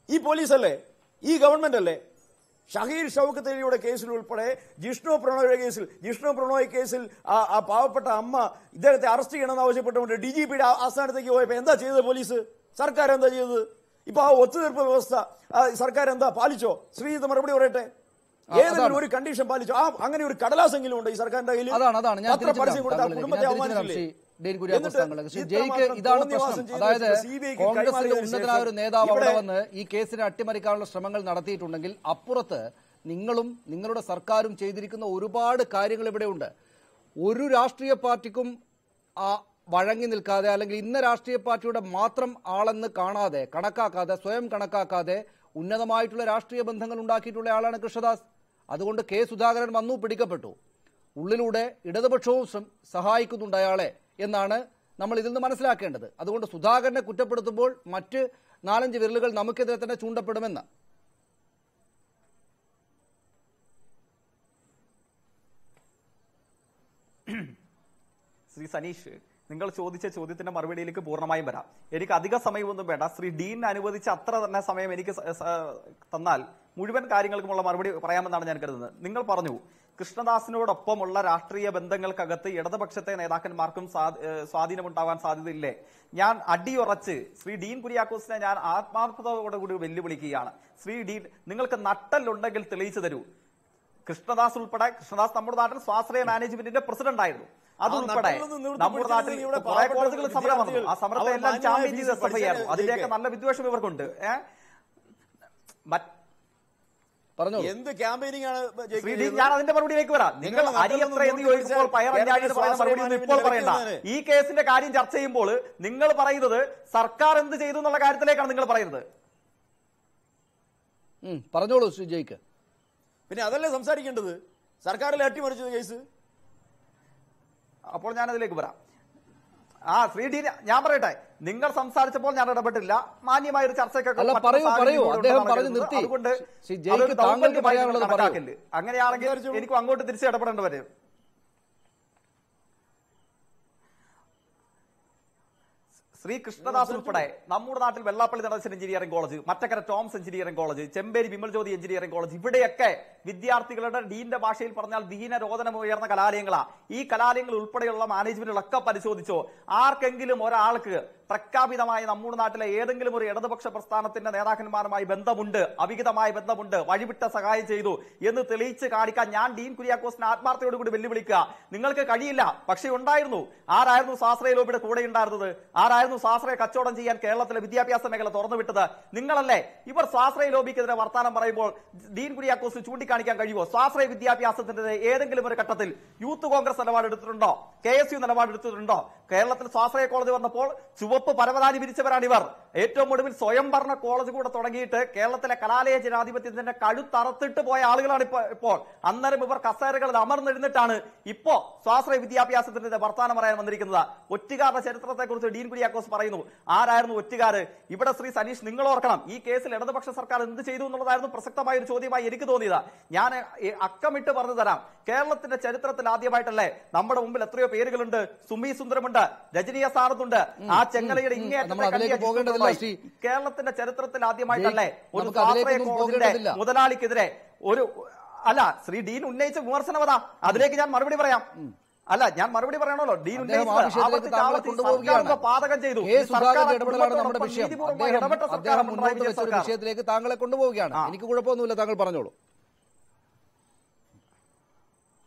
Speaker 12: ഈ പോലീസല്ലേ? ഈ ഗവൺമെന്റ് അല്ലേ? ഷഹീർ ഷൗക്കത്ത് അലിയുടെ കേസിൽ ഉൾപ്പെടെ ജിഷ്ണു പ്രണോയ് കേസിൽ ആ പാവപ്പെട്ട അമ്മ ഇദ്ദേഹത്തെ അറസ്റ്റ് ചെയ്യണമെന്ന് ആവശ്യപ്പെട്ടുകൊണ്ട് DGPയുടെ ആസ്ഥാനത്തേക്ക് പോയപ്പോ എന്താ ചെയ്തത് പോലീസ്? സർക്കാർ എന്താ ചെയ്തത്? ഇപ്പൊ ആ ഒത്തുതീർപ്പ് വ്യവസ്ഥ സർക്കാർ എന്താ പാലിച്ചോ? ശ്രീജിത്ത് മറുപടി പറയട്ടെ. ഏതെങ്കിലും ഒരു കണ്ടീഷൻ പാലിച്ചോ? അങ്ങനെ ഒരു കടലാസെങ്കിലും ഉണ്ട് ഈ സർക്കാരിന്റെ കയ്യിൽ? പരസ്യം കൊടുത്ത കുടുംബത്തെ അവമാനിച്ചില്ലേ?
Speaker 1: ഇതാണ് പ്രശ്നം. അതായത് കോൺഗ്രസിന്റെ ഉന്നതനായ ഒരു നേതാവ് അവിടെ വന്ന് ഈ കേസിനെ അട്ടിമറിക്കാനുള്ള ശ്രമങ്ങൾ നടത്തിയിട്ടുണ്ടെങ്കിൽ അപ്പുറത്ത് നിങ്ങളും നിങ്ങളുടെ സർക്കാരും ചെയ്തിരിക്കുന്ന ഒരുപാട് കാര്യങ്ങൾ ഇവിടെയുണ്ട്. ഒരു രാഷ്ട്രീയ പാർട്ടിക്കും വഴങ്ങി നിൽക്കാതെ അല്ലെങ്കിൽ ഇന്ന രാഷ്ട്രീയ പാർട്ടിയുടെ മാത്രം ആളെന്ന് കാണാതെ കണക്കാക്കാതെ സ്വയം കണക്കാക്കാതെ ഉന്നതമായിട്ടുള്ള രാഷ്ട്രീയ ബന്ധങ്ങൾ ഉണ്ടാക്കിയിട്ടുള്ള ആളാണ് കൃഷ്ണദാസ്. അതുകൊണ്ട് കെ സുധാകരൻ വന്നു, പിടിക്കപ്പെട്ടു. ഉള്ളിലൂടെ ഇടതുപക്ഷവും സഹായിക്കുന്നുണ്ട് അയാളെ എന്നാണ് നമ്മൾ ഇതിൽ നിന്ന് മനസ്സിലാക്കേണ്ടത്. അതുകൊണ്ട് സുധാകരനെ കുറ്റപ്പെടുത്തുമ്പോൾ മറ്റ് 4-5 വിരലുകൾ നമുക്കെതിരെ തന്നെ ചൂണ്ടപ്പെടുമെന്ന്.
Speaker 9: ശ്രീ സനീഷ്, നിങ്ങൾ ചോദിച്ച ചോദ്യത്തിന്റെ മറുപടിയിലേക്ക് പൂർണ്ണമായും വരാം. എനിക്ക് അധിക സമയമൊന്നും വേണ്ട. ശ്രീ ഡീൻ അനുവദിച്ച അത്ര തന്നെ സമയം എനിക്ക് തന്നാൽ മുഴുവൻ കാര്യങ്ങൾക്കുമുള്ള മറുപടി പറയാമെന്നാണ് ഞാൻ കരുതുന്നത്. നിങ്ങൾ പറഞ്ഞു കൃഷ്ണദാസിനോടൊപ്പമുള്ള രാഷ്ട്രീയ ബന്ധങ്ങൾക്കകത്ത് ഇടതുപക്ഷത്തെ നേതാക്കന്മാർക്കും സ്വാധീനമുണ്ടാവാൻ സാധ്യതയില്ലേ? ഞാൻ അടിയുറച്ച് ശ്രീ ഡീൻ കുര്യാക്കോസിനെ ഞാൻ ആത്മാർത്ഥതയോടുകൂടി വെല്ലുവിളിക്കുകയാണ്. ശ്രീ ഡീൻ, നിങ്ങൾക്ക് നട്ടലുണ്ടെങ്കിൽ തെളിയിച്ചു തരൂ. കൃഷ്ണദാസ് നമ്മുടെ നാട്ടിൽ സ്വാശ്രയ മാനേജ്മെന്റിന്റെ പ്രസിഡന്റ് ആയിരുന്നു. അതുൾപ്പെടെ നമ്മുടെ നാട്ടിൽ കുറെ കോളേജുകൾ സമരം വന്നു. ആ സമരത്തെ എല്ലാം ചാമ്പ്യൻ ചെയ്ത SFI ആയിരുന്നു. അതിന്റെയൊക്കെ നല്ല വിദ്വേഷം ഇവർക്കുണ്ട്.
Speaker 12: എന്ത് ക്യാമ്പയിനിങ് ആണ്?
Speaker 9: ഞാൻ അതിന്റെ മറുപടിയിലേക്ക് വരാം. നിങ്ങൾ അരി എത്ര എന്ന് ചോദിക്കുമ്പോൾ പയർ അഞ്ഞാഴി എന്ന് പറയുന്ന മറുപടി ഒന്നും ഇപ്പോൾ പറയണ്ട. ഈ കേസിന്റെ കാര്യം ചർച്ച ചെയ്യുമ്പോൾ നിങ്ങൾ പറയുന്നത് സർക്കാർ എന്ത് ചെയ്തു എന്നുള്ള കാര്യത്തിലേക്കാണ് നിങ്ങൾ പറയുന്നത്.
Speaker 1: പറഞ്ഞോളൂ ശ്രീ ജയ്ക്ക്.
Speaker 12: പിന്നെ അതല്ലേ സംസാരിക്കേണ്ടത്? സർക്കാരിൽ അട്ടിമറിച്ചത് കേസ്.
Speaker 9: അപ്പോൾ ഞാൻ അതിലേക്ക് വരാം. ശ്രീ ഡി, ഞാൻ പറയട്ടെ, നിങ്ങൾ സംസാരിച്ചപ്പോൾ ഞാൻ ഇടപെട്ടില്ല. മാന്യമായ ഒരു ചർച്ചയ്ക്കൊക്കെ അതുകൊണ്ട് അങ്ങനെയാണെങ്കിൽ എനിക്കും അങ്ങോട്ട് തിരിച്ച് ഇടപെടേണ്ടി വരും. ശ്രീ കൃഷ്ണദാസ് ഉൾപ്പെടെ നമ്മുടെ നാട്ടിൽ Vellappally Natesan engineering college, Mattakkara Toms engineering college, Chemperi Vimal Jyothi engineering college, ഇവിടെയൊക്കെ വിദ്യാർത്ഥികളുടെ ഡീന്റെ ഭാഷയിൽ പറഞ്ഞാൽ ദീനരോധനം ഉയർന്ന കലാലയങ്ങളാ. ഈ കലാലയങ്ങൾ ഉൾപ്പെടെയുള്ള മാനേജ്മെന്റുകളൊക്കെ പരിശോധിച്ചോ? ആർക്കെങ്കിലും ഒരാൾക്ക് പ്രഖ്യാപിതമായി നമ്മുടെ നാട്ടിലെ ഏതെങ്കിലും ഒരു ഇടതുപക്ഷ പ്രസ്ഥാനത്തിന്റെ നേതാക്കന്മാരുമായി ബന്ധമുണ്ട്, അവിഹിതമായ ബന്ധമുണ്ട്, വഴിവിട്ട സഹായം ചെയ്തു എന്ന് തെളിയിച്ച് കാണിക്കാൻ ഞാൻ ഡീൻ കുര്യാക്കോസിനെ ആത്മാർത്ഥയോടുകൂടി വെല്ലുവിളിക്കുക. നിങ്ങൾക്ക് കഴിയില്ല, പക്ഷേ ഉണ്ടായിരുന്നു. ആരായിരുന്നു സ്വാശ്രയ ലോബിയുടെ കൂടെ ഉണ്ടായിരുന്നത്? ആരായിരുന്നു സ്വാശ്രയ കച്ചവടം ചെയ്യാൻ കേരളത്തിലെ വിദ്യാഭ്യാസ മേഖല തുറന്നുവിട്ടത്? നിങ്ങളല്ലേ. ഇവർ സ്വാശ്രയ ലോബിക്കെതിരെ വർത്താനം പറയുമ്പോൾ ഡീൻ കുര്യാക്കോസ് ചൂണ്ടിക്കാണിക്കാൻ കഴിയുമോ? സ്വാശ്രയ വിദ്യാഭ്യാസത്തിന്റെ ഏതെങ്കിലും ഒരു ഘട്ടത്തിൽ യൂത്ത് കോൺഗ്രസ് നിലപാടെടുത്തിട്ടുണ്ടോ? KSU നിലപാടെടുത്തിട്ടുണ്ടോ? കേരളത്തിൽ സ്വാശ്രയ കോളേജ് വന്നപ്പോൾ ചുവപ്പ് പരവതാനി വിരിച്ചവരാണ് ഇവർ. ഏറ്റവും ഒടുവിൽ സ്വയംഭരണ കോളേജ് കൂടെ തുടങ്ങിയിട്ട് കേരളത്തിലെ കലാലയ ജനാധിപത്യത്തിന്റെ കഴുത്തറത്തിട്ട് പോയ ആളുകളാണ് ഇപ്പോൾ. അന്നേരം ഇവർ കസേരകളിൽ അമർന്നെഴുന്നിട്ടാണ് ഇപ്പോ സ്വാശ്രയ വിദ്യാഭ്യാസത്തിന്റെ വർത്താനം പറയാൻ വന്നിരിക്കുന്നത്. ഒറ്റുകാരുടെ ചരിത്രത്തെ കുറിച്ച് ഡീൻ കുര്യാക്കോസ് പറയുന്നു. ആരായിരുന്നു ഒറ്റുകാര്? ഇവിടെ ശ്രീ സനീഷ്, നിങ്ങൾ ഓർക്കണം, ഈ കേസിൽ ഇടതുപക്ഷ സർക്കാർ എന്ത് ചെയ്തു എന്നുള്ളതായിരുന്നു പ്രസക്തമായ ഒരു ചോദ്യമായി എനിക്ക് തോന്നിയത്. ഞാൻ അക്കമിട്ട് പറഞ്ഞു തരാം. കേരളത്തിന്റെ ചരിത്രത്തിൽ ആദ്യമായിട്ടല്ലേ നമ്മുടെ മുമ്പിൽ എത്രയോ പേരുകളുണ്ട്. സുമി സുന്ദരമുണ്ട്, രജനീയ സാറുണ്ട്, ആ ചെങ്ങലയുടെ കേരളത്തിന്റെ ചരിത്രത്തിൽ ആദ്യമായിട്ടല്ലേ ഒരു സ്വാശ്രയ കോളേജിന്റെ മുതലാളിക്കെതിരെ ഒരു ശ്രീ ഡീൻ ഉന്നയിച്ച വിമർശനം അതാ. അതിലേക്ക് ഞാൻ മറുപടി പറയാം. ഞാൻ മറുപടി പറയണല്ലോ. ഡീൻ ഉന്നയിച്ചത് പാതകം ചെയ്തു.
Speaker 1: വിഷയത്തിലേക്ക് താങ്കളെ കൊണ്ടുപോവുകയാണ്. എനിക്ക് കുഴപ്പമൊന്നുമില്ല, താങ്കൾ പറഞ്ഞോളൂ.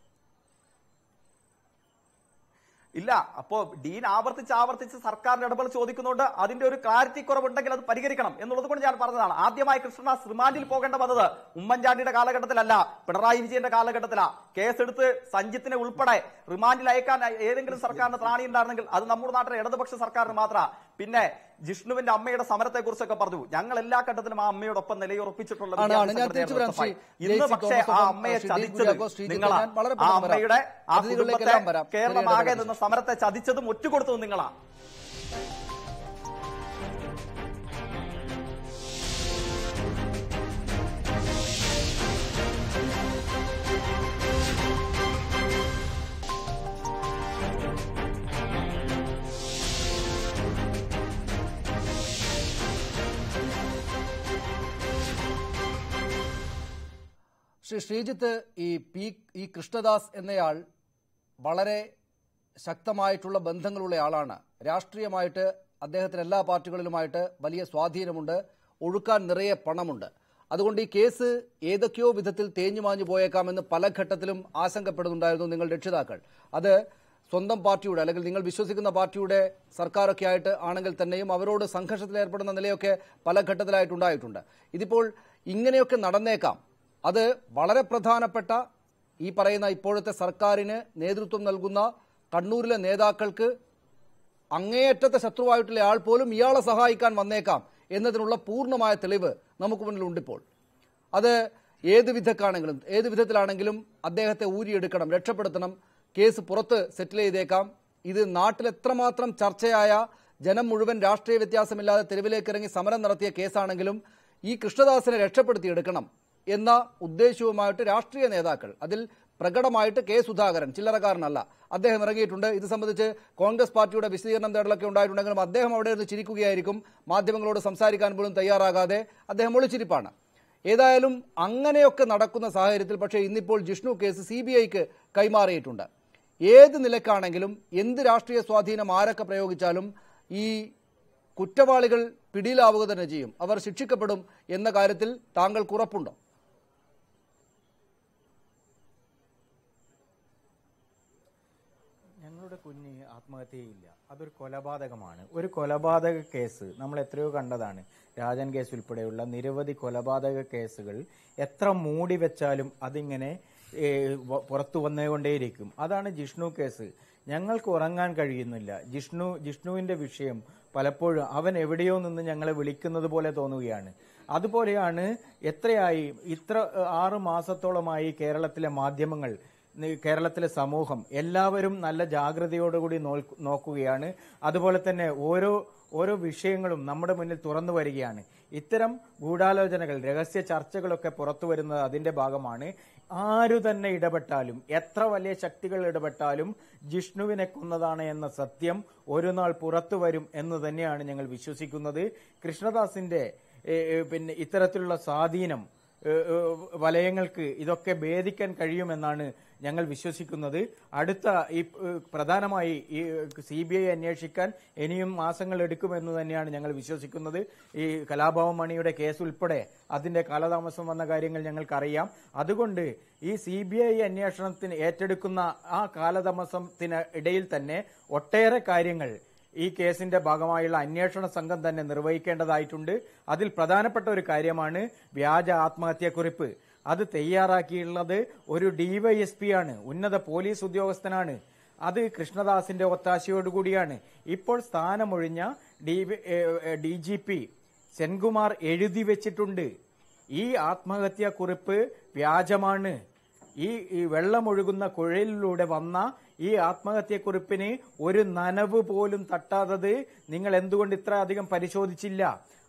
Speaker 9: ഇല്ല, അപ്പോ ഡീൻ ആവർത്തിച്ച് സർക്കാരിന്റെ ഇടപെടൽ ചോദിക്കുന്നുണ്ട്. അതിന്റെ ഒരു ക്ലാരിറ്റി കുറവുണ്ടെങ്കിൽ അത് പരിഹരിക്കണം എന്നുള്ളത് കൊണ്ട് ഞാൻ പറഞ്ഞതാണ്. ആദ്യമായി കൃഷ്ണദാസ് റിമാൻഡിൽ പോകേണ്ട വന്നത് ഉമ്മൻചാണ്ടിയുടെ കാലഘട്ടത്തിലല്ല, പിണറായി വിജയന്റെ കാലഘട്ടത്തിലാ. കേസെടുത്ത് സഞ്ജിത്തിനെ ഉൾപ്പെടെ റിമാൻഡിൽ അയക്കാൻ ഏതെങ്കിലും സർക്കാരിന് ത്രാണി ഉണ്ടായിരുന്നെങ്കിൽ അത് നമ്മുടെ നാട്ടിലെ ഇടതുപക്ഷ സർക്കാരിന് മാത്രമാണ്. പിന്നെ ജിഷ്ണുവിന്റെ അമ്മയുടെ സമരത്തെ കുറിച്ചൊക്കെ പറഞ്ഞു. ഞങ്ങൾ എല്ലാ ഘട്ടത്തിലും ആ അമ്മയോടൊപ്പം നിലയുറപ്പിച്ചിട്ടുള്ള ഇന്ന് പക്ഷേ ആ അമ്മയെ ചതിച്ചത് നിങ്ങളാണ്. ആ അമ്മയുടെ ആ കുടുംബത്തെ കേരളമാകെ നിന്ന് സമരത്തെ ചതിച്ചതും ഒറ്റുകൊടുത്തതും നിങ്ങളാ.
Speaker 1: ശ്രീജിത്ത്, ഈ കൃഷ്ണദാസ് എന്നയാൾ വളരെ ശക്തമായിട്ടുള്ള ബന്ധങ്ങളുള്ള ആളാണ്. രാഷ്ട്രീയമായിട്ട് അദ്ദേഹത്തിന് എല്ലാ പാർട്ടികളിലുമായിട്ട് വലിയ സ്വാധീനമുണ്ട്, ഒഴുക്കാൻ നിറയെ പണമുണ്ട്. അതുകൊണ്ട് ഈ കേസ് ഏതൊക്കെയോ വിധത്തിൽ തേഞ്ഞുമാഞ്ഞു പോയേക്കാമെന്ന് പല ഘട്ടത്തിലും ആശങ്കപ്പെടുന്നുണ്ടായിരുന്നു നിങ്ങൾ രക്ഷിതാക്കൾ. അത് സ്വന്തം പാർട്ടിയുടെ അല്ലെങ്കിൽ നിങ്ങൾ വിശ്വസിക്കുന്ന പാർട്ടിയുടെ സർക്കാരൊക്കെ ആയിട്ട് ആണെങ്കിൽ തന്നെയും അവരോട് സംഘർഷത്തിൽ ഏർപ്പെടുന്ന നിലയൊക്കെ പല ഘട്ടത്തിലായിട്ടുണ്ടായിട്ടുണ്ട്. ഇതിപ്പോൾ ഇങ്ങനെയൊക്കെ നടന്നേക്കാം. അത് വളരെ പ്രധാനപ്പെട്ട ഈ പറയുന്ന ഇപ്പോഴത്തെ സർക്കാരിന് നേതൃത്വം നൽകുന്ന കണ്ണൂരിലെ നേതാക്കൾക്ക് അങ്ങേയറ്റത്തെ ശത്രുവായിട്ടുള്ള ആൾ പോലും ഇയാളെ സഹായിക്കാൻ വന്നേക്കാം എന്നതിനുള്ള പൂർണ്ണമായ തെളിവ് നമുക്ക് മുന്നിലുണ്ടിപ്പോൾ. അത് ഏത് വിധത്തിലാണെങ്കിലും അദ്ദേഹത്തെ ഊരിയെടുക്കണം, രക്ഷപ്പെടുത്തണം, കേസ് പുറത്ത് സെറ്റിൽ ചെയ്തേക്കാം. ഇത് നാട്ടിൽ എത്രമാത്രം ചർച്ചയായ, ജനം മുഴുവൻ രാഷ്ട്രീയ വ്യത്യാസമില്ലാതെ തെരുവിലേക്ക് ഇറങ്ങി സമരം നടത്തിയ കേസാണെങ്കിലും ഈ കൃഷ്ണദാസിനെ രക്ഷപ്പെടുത്തിയെടുക്കണം എന്ന ഉദ്ദേശവുമായിട്ട് രാഷ്ട്രീയ നേതാക്കൾ, അതിൽ പ്രകടമായിട്ട് കെ സുധാകരൻ ചില്ലറക്കാരനല്ല, അദ്ദേഹം ഇറങ്ങിയിട്ടുണ്ട്. ഇത് സംബന്ധിച്ച് കോൺഗ്രസ് പാർട്ടിയുടെ വിശദീകരണം തേടലൊക്കെ ഉണ്ടായിട്ടുണ്ടെങ്കിലും അദ്ദേഹം അവിടെ നിന്ന് ചിരിക്കുകയായിരിക്കും. മാധ്യമങ്ങളോട് സംസാരിക്കാൻ പോലും തയ്യാറാകാതെ അദ്ദേഹം ഒളിച്ചിരിപ്പാണ്. ഏതായാലും അങ്ങനെയൊക്കെ നടക്കുന്ന സാഹചര്യത്തിൽ പക്ഷേ ഇന്നിപ്പോൾ ജിഷ്ണു കേസ് CBIക്ക് കൈമാറിയിട്ടുണ്ട്. ഏത് നിലക്കാണെങ്കിലും എന്ത് രാഷ്ട്രീയ സ്വാധീനം ആരൊക്കെ പ്രയോഗിച്ചാലും ഈ കുറ്റവാളികൾ പിടിയിലാവുക തന്നെ ചെയ്യും, അവർ ശിക്ഷിക്കപ്പെടും എന്ന കാര്യത്തിൽ താങ്കൾക്ക് ഉറപ്പുണ്ടോ?
Speaker 11: ഞങ്ങളുടെ കുഞ്ഞ് ആത്മഹത്യയില്ല, അതൊരു കൊലപാതകമാണ്. ഒരു കൊലപാതക കേസ് നമ്മൾ എത്രയോ കണ്ടതാണ്. രാജൻ കേസ് ഉൾപ്പെടെയുള്ള നിരവധി കൊലപാതക കേസുകൾ എത്ര മൂടി വെച്ചാലും അതിങ്ങനെ പുറത്തു വന്നുകൊണ്ടേയിരിക്കും. അതാണ് ജിഷ്ണു കേസ്. ഞങ്ങൾക്ക് ഉറങ്ങാൻ കഴിയുന്നില്ല. ജിഷ്ണുവിന്റെ വിഷയം പലപ്പോഴും അവൻ എവിടെയോ നിന്ന് ഞങ്ങളെ വിളിക്കുന്നത് പോലെ തോന്നുകയാണ്. അതുപോലെയാണ് ഇത്ര 6 മാസത്തോളമായി കേരളത്തിലെ മാധ്യമങ്ങൾ, കേരളത്തിലെ സമൂഹം എല്ലാവരും നല്ല ജാഗ്രതയോടുകൂടി നോക്കുകയാണ്. അതുപോലെ തന്നെ ഓരോ വിഷയങ്ങളും നമ്മുടെ മുന്നിൽ തുറന്നു വരികയാണ്. ഇത്തരം ഗൂഢാലോചനകൾ, രഹസ്യ ചർച്ചകളൊക്കെ പുറത്തു വരുന്നത് അതിന്റെ ഭാഗമാണ്. ആരു തന്നെ ഇടപെട്ടാലും, എത്ര വലിയ ശക്തികൾ ഇടപെട്ടാലും ജിഷ്ണുവിനെ കൊന്നതാണ് എന്ന സത്യം ഒരു നാൾ പുറത്തു വരും എന്ന് തന്നെയാണ് ഞങ്ങൾ വിശ്വസിക്കുന്നത്. കൃഷ്ണദാസിന്റെ ഇത്തരത്തിലുള്ള സ്വാധീനം വലയങ്ങൾക്ക് ഇതൊക്കെ ഭേദിക്കാൻ കഴിയുമെന്നാണ് ഞങ്ങൾ വിശ്വസിക്കുന്നത്. പ്രധാനമായി ഈ CBI അന്വേഷിക്കാൻ ഇനിയും മാസങ്ങൾ എടുക്കുമെന്ന് തന്നെയാണ് ഞങ്ങൾ വിശ്വസിക്കുന്നത്. ഈ കലാഭവൻ മണിയുടെ കേസ് ഉൾപ്പെടെ അതിന്റെ കാലതാമസം വന്ന കാര്യങ്ങൾ ഞങ്ങൾക്കറിയാം. അതുകൊണ്ട് ഈ CBI അന്വേഷണത്തിന് ഏറ്റെടുക്കുന്ന ആ കാലതാമസത്തിന് ഇടയിൽ തന്നെ ഒട്ടേറെ കാര്യങ്ങൾ ഈ കേസിന്റെ ഭാഗമായുള്ള അന്വേഷണ സംഘം തന്നെ നിർവഹിക്കേണ്ടതായിട്ടുണ്ട്. അതിൽ പ്രധാനപ്പെട്ട ഒരു കാര്യമാണ് വ്യാജ ആത്മഹത്യാക്കുറിപ്പ്. അത് തയ്യാറാക്കിയുള്ളത് ഒരു DYSP ആണ്, ഉന്നത പോലീസ് ഉദ്യോഗസ്ഥനാണ്. അത് കൃഷ്ണദാസിന്റെ ഒത്താശയോടുകൂടിയാണ്. ഇപ്പോൾ സ്ഥാനമൊഴിഞ്ഞ DGP സെൻകുമാർ എഴുതി വെച്ചിട്ടുണ്ട്, ഈ ആത്മഹത്യാക്കുറിപ്പ് വ്യാജമാണ്. ഈ വെള്ളമൊഴുകുന്ന കുഴലിലൂടെ വന്ന ഈ ആത്മഹത്യക്കുറിപ്പിന് ഒരു നനവ് പോലും തട്ടാത്തത് നിങ്ങൾ എന്തുകൊണ്ട് ഇത്ര അധികം പരിശോധിച്ചില്ല?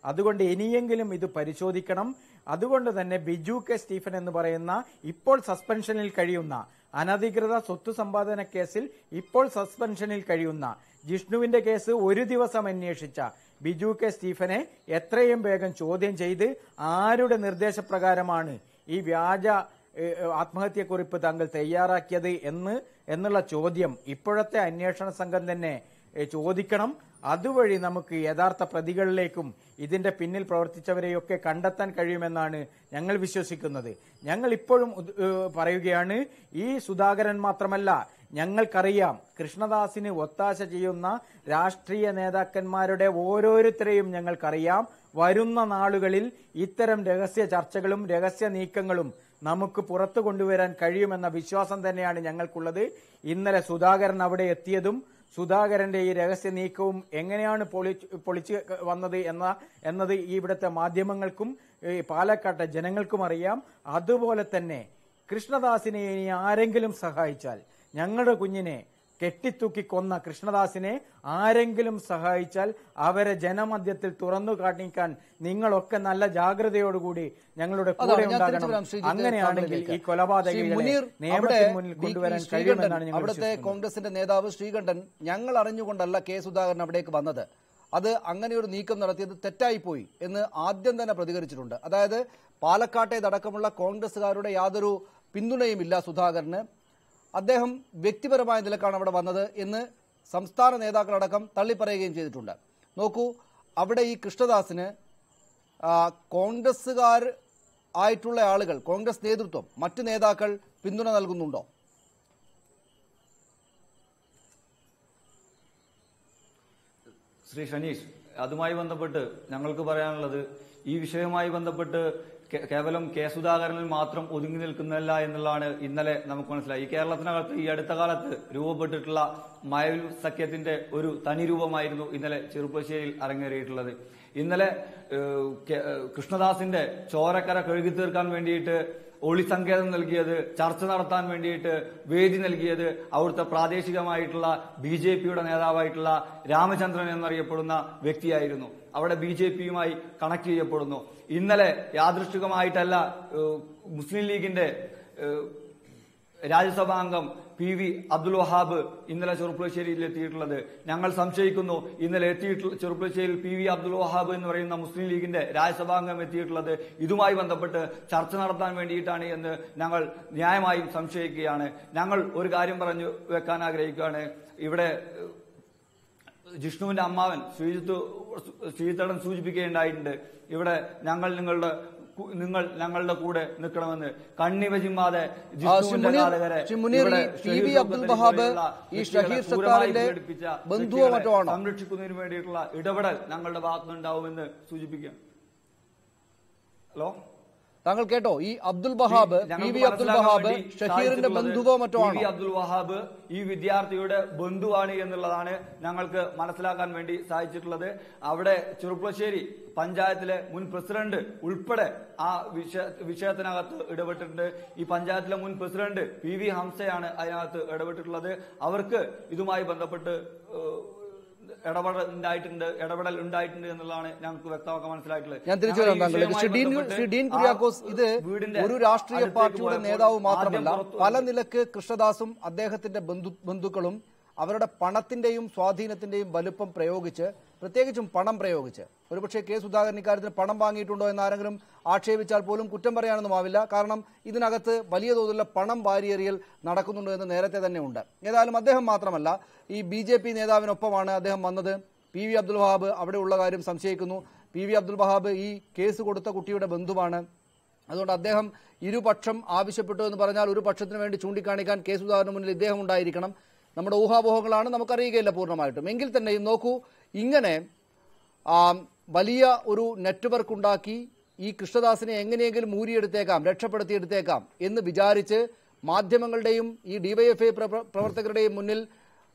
Speaker 11: അതുകൊണ്ട് ഇനിയെങ്കിലും ഇത് പരിശോധിക്കണം. അതുകൊണ്ട് തന്നെ ബിജു കെ സ്റ്റീഫൻ എന്ന് പറയുന്ന ഇപ്പോൾ സസ്പെൻഷനിൽ കഴിയുന്ന, അനധികൃത സ്വത്ത് സമ്പാദന കേസിൽ ഇപ്പോൾ സസ്പെൻഷനിൽ കഴിയുന്ന, ജിഷ്ണുവിന്റെ കേസ് ഒരു ദിവസം അന്വേഷിച്ച ബിജു കെ സ്റ്റീഫനെ എത്രയും വേഗം ചോദ്യം ചെയ്ത് ആരുടെ നിർദ്ദേശപ്രകാരമാണ് ഈ വ്യാജ ആത്മഹത്യക്കുറിപ്പ് താങ്കൾ തയ്യാറാക്കിയത് എന്നുള്ള ചോദ്യം ഇപ്പോഴത്തെ അന്വേഷണ സംഘം തന്നെ ചോദിക്കണം. അതുവഴി നമുക്ക് യഥാർത്ഥ പ്രതികളിലേക്കും ഇതിന്റെ പിന്നിൽ പ്രവർത്തിച്ചവരെയൊക്കെ കണ്ടെത്താൻ കഴിയുമെന്നാണ് ഞങ്ങൾ വിശ്വസിക്കുന്നത്. ഞങ്ങൾ ഇപ്പോഴും പറയുകയാണ്, ഈ സുധാകരൻ മാത്രമല്ല, ഞങ്ങൾക്കറിയാം കൃഷ്ണദാസിന് ഒത്താശ ചെയ്യുന്ന രാഷ്ട്രീയ നേതാക്കന്മാരുടെ ഓരോരുത്തരെയും ഞങ്ങൾക്കറിയാം. വരുന്ന നാളുകളിൽ ഇത്തരം രഹസ്യ ചർച്ചകളും രഹസ്യ നീക്കങ്ങളും നമുക്ക് പുറത്തു കൊണ്ടുവരാൻ കഴിയുമെന്ന വിശ്വാസം തന്നെയാണ് ഞങ്ങൾക്കുള്ളത്. ഇന്നലെ സുധാകരൻ അവിടെ എത്തിയതും സുധാകരന്റെ ഈ രഹസ്യ നീക്കവും എങ്ങനെയാണ് പൊളിച്ചു വന്നത് എന്നത് ഇവിടുത്തെ മാധ്യമങ്ങൾക്കും പാലക്കാട്ടെ ജനങ്ങൾക്കും അറിയാം. അതുപോലെ തന്നെ കൃഷ്ണദാസിനെ ഇനി ആരെങ്കിലും സഹായിച്ചാൽ, ഞങ്ങളുടെ കുഞ്ഞിനെ കെട്ടിത്തൂക്കി കൊന്ന കൃഷ്ണദാസിനെ ആരെങ്കിലും സഹായിച്ചാൽ അവരെ ജനമധ്യത്തിൽ തുറന്നു കാണിക്കാൻ നിങ്ങളൊക്കെ നല്ല ജാഗ്രതയോടുകൂടി ഞങ്ങളുടെ കൂടെ ഉണ്ടാകണം. അങ്ങനെയാണെങ്കിൽ ഈ കൊലപാതകങ്ങളെ നിയമത്തിന് മുന്നിൽ കൊണ്ടുവരാൻ കഴിയുമെന്നാണ് ഞങ്ങൾ
Speaker 1: അവിടുത്തെ കോൺഗ്രസിന്റെ നേതാവ് ശ്രീകണ്ഠൻ, ഞങ്ങൾ അറിഞ്ഞുകൊണ്ടല്ല കെ സുധാകരൻ അവിടേക്ക് വന്നത്, അത് അങ്ങനെയൊരു നീക്കം നടത്തിയത് തെറ്റായിപ്പോയി എന്ന് ആദ്യം തന്നെ പ്രതികരിച്ചിട്ടുണ്ട്. അതായത് പാലക്കാട്ടേതടക്കമുള്ള കോൺഗ്രസുകാരുടെ യാതൊരു പിന്തുണയുമില്ല സുധാകരന്, അദ്ദേഹം വ്യക്തിപരമായ നിലക്കാണ് അവിടെ വന്നത് എന്ന് സംസ്ഥാന നേതാക്കളടക്കം തള്ളിപ്പറയുകയും ചെയ്തിട്ടുണ്ട്. നോക്കൂ, അവിടെ ഈ കൃഷ്ണദാസിന് കോൺഗ്രസുകാർ ആയിട്ടുള്ള ആളുകൾ, കോൺഗ്രസ് നേതൃത്വം, മറ്റു നേതാക്കൾ പിന്തുണ നൽകുന്നുണ്ടോ?
Speaker 10: ശ്രീ ഷനീഷ്, അതുമായി ബന്ധപ്പെട്ട് ഞങ്ങൾക്ക് പറയാനുള്ളത്, ഈ വിഷയവുമായി ബന്ധപ്പെട്ട് കേവലം കെ സുധാകരനിൽ മാത്രം ഒതുങ്ങി നിൽക്കുന്നതല്ല എന്നുള്ളതാണ് ഇന്നലെ നമുക്ക് മനസ്സിലായി. ഈ കേരളത്തിനകത്ത് ഈ അടുത്ത കാലത്ത് രൂപപ്പെട്ടിട്ടുള്ള മഴവിൽ സഖ്യത്തിന്റെ ഒരു തനി രൂപമായിരുന്നു ഇന്നലെ ചെറുപ്പശ്ശേരിയിൽ അരങ്ങേറിയിട്ടുള്ളത്. ഇന്നലെ കൃഷ്ണദാസിന്റെ ചോരക്കര കഴുകി തീർക്കാൻ വേണ്ടിയിട്ട് ഒളിസങ്കേതം നൽകിയത്, ചർച്ച നടത്താൻ വേണ്ടിയിട്ട് വേദി നൽകിയത് അവിടുത്തെ പ്രാദേശികമായിട്ടുള്ള BJPയുടെ നേതാവായിട്ടുള്ള രാമചന്ദ്രൻ എന്നറിയപ്പെടുന്ന വ്യക്തിയായിരുന്നു. അവിടെ BJPയുമായി കണക്ട് ചെയ്യപ്പെടുന്നു. ഇന്നലെ യാദൃശ്ചികമായിട്ടല്ല മുസ്ലിം ലീഗിന്റെ രാജ്യസഭാ അംഗം PV അബ്ദുൽ വഹാബ് ഇന്നലെ ചെറുപ്പശ്ശേരിയിൽ എത്തിയിട്ടുള്ളത്. ഞങ്ങൾ സംശയിക്കുന്നു ഇന്നലെ ചെറുപ്പശ്ശേരിയിൽ PV അബ്ദുൽ വഹാബ് എന്ന് പറയുന്ന മുസ്ലിം ലീഗിന്റെ രാജ്യസഭാംഗം എത്തിയിട്ടുള്ളത് ഇതുമായി ബന്ധപ്പെട്ട് ചർച്ച നടത്താൻ വേണ്ടിയിട്ടാണ് എന്ന് ഞങ്ങൾ ന്യായമായും സംശയിക്കുകയാണ്. ഞങ്ങൾ ഒരു കാര്യം പറഞ്ഞു വെക്കാൻ ആഗ്രഹിക്കുകയാണ്. ഇവിടെ ജിഷ്ണുവിന്റെ അമ്മാവൻ ശ്രീജിത്തടൻ സൂചിപ്പിക്കുകയുണ്ടായിട്ടുണ്ട്, ഇവിടെ നിങ്ങൾ ഞങ്ങളുടെ കൂടെ നിൽക്കണമെന്ന്. കണ്ണിവജിമാതെ സംരക്ഷിക്കുന്നതിന് വേണ്ടിയിട്ടുള്ള ഇടപെടൽ ഞങ്ങളുടെ ഭാഗത്തുനിന്നുണ്ടാവുമെന്ന് സൂചിപ്പിക്കുകയാണ്. ഹലോ,
Speaker 1: താങ്കൾ കേട്ടോ? ഈ അബ്ദുൽ വഹാബ്, PV അബ്ദുൽ വഹാബ് ഷഹീറിന്റെ ബന്ധുവോ മറ്റോ ആണ്?
Speaker 10: PV അബ്ദുൽ വഹാബ് ഈ വിദ്യാർത്ഥിയുടെ ബന്ധുവാണ് എന്നുള്ളതാണ് ഞങ്ങൾക്ക് മനസ്സിലാക്കാൻ വേണ്ടി സാധിച്ചിട്ടുള്ളത്. അവിടെ ചെറുപ്പശ്ശേരി പഞ്ചായത്തിലെ മുൻ പ്രസിഡന്റ് ഉൾപ്പെടെ ആ വിഷയത്തിനകത്ത് ഇടപെട്ടിട്ടുണ്ട്. ഈ പഞ്ചായത്തിലെ മുൻ പ്രസിഡന്റ് PV ഹംസയാണ് അതിനകത്ത് ഇടപെട്ടിട്ടുള്ളത്. അവർക്ക് ഇതുമായി ബന്ധപ്പെട്ട് ഇടപെടൽ ഉണ്ടായിട്ടുണ്ട് എന്നുള്ളതാണ് ഞങ്ങൾക്ക് വ്യക്തമാക്കാൻ മനസ്സിലായിട്ടുള്ളത്.
Speaker 1: ഞാൻ തിരിച്ചു വരാം താങ്കളിലേക്ക്. ശ്രീ ഡീൻ കുര്യാക്കോസ്, ഇത് ഒരു രാഷ്ട്രീയ പാർട്ടിയുടെ നേതാവ് മാത്രമല്ല, പല നിലക്ക് കൃഷ്ണദാസും അദ്ദേഹത്തിന്റെ ബന്ധുക്കളും അവരുടെ പണത്തിന്റെയും സ്വാധീനത്തിന്റെയും വലുപ്പം പ്രയോഗിച്ച്, പ്രത്യേകിച്ചും പണം പ്രയോഗിച്ച്, ഒരുപക്ഷെ കെ സുധാകരൻ ഇക്കാര്യത്തിന് പണം വാങ്ങിയിട്ടുണ്ടോ എന്ന് ആരെങ്കിലും ആക്ഷേപിച്ചാൽ പോലും കുറ്റം പറയാനൊന്നുമാവില്ല. കാരണം ഇതിനകത്ത് വലിയ തോതിലുള്ള പണം വാരിയേറിയൽ നടക്കുന്നുണ്ടോ എന്ന് നേരത്തെ തന്നെ ഉണ്ട്. ഏതായാലും അദ്ദേഹം മാത്രമല്ല, ഈ BJP നേതാവിനൊപ്പമാണ് അദ്ദേഹം വന്നത്. PV അബ്ദുൽ വഹാബ് അവിടെ ഉള്ള കാര്യം സംശയിക്കുന്നു. PV അബ്ദുൽ വഹാബ് ഈ കേസ് കൊടുത്ത കുട്ടിയുടെ ബന്ധുവാണ്. അതുകൊണ്ട് അദ്ദേഹം ഇരുപക്ഷം ആവശ്യപ്പെട്ടു എന്ന് പറഞ്ഞാൽ ഒരു പക്ഷത്തിന് വേണ്ടി ചൂണ്ടിക്കാണിക്കാൻ കെ സുധാകരന് മുന്നിൽ ഇദ്ദേഹം ഉണ്ടായിരിക്കണം. നമ്മുടെ ഊഹാപോഹങ്ങളാണ്, നമുക്കറിയുകയില്ല പൂർണ്ണമായിട്ടും. എങ്കിൽ തന്നെയും നോക്കൂ, ഇങ്ങനെ വലിയ ഒരു നെറ്റ്വർക്ക് ഉണ്ടാക്കി ഈ കൃഷ്ണദാസിനെ എങ്ങനെയെങ്കിലും ഊരിയെടുത്തേക്കാം, രക്ഷപ്പെടുത്തിയെടുത്തേക്കാം എന്ന് വിചാരിച്ച് മാധ്യമങ്ങളുടെയും ഈ DYFI പ്രവർത്തകരുടെയും മുന്നിൽ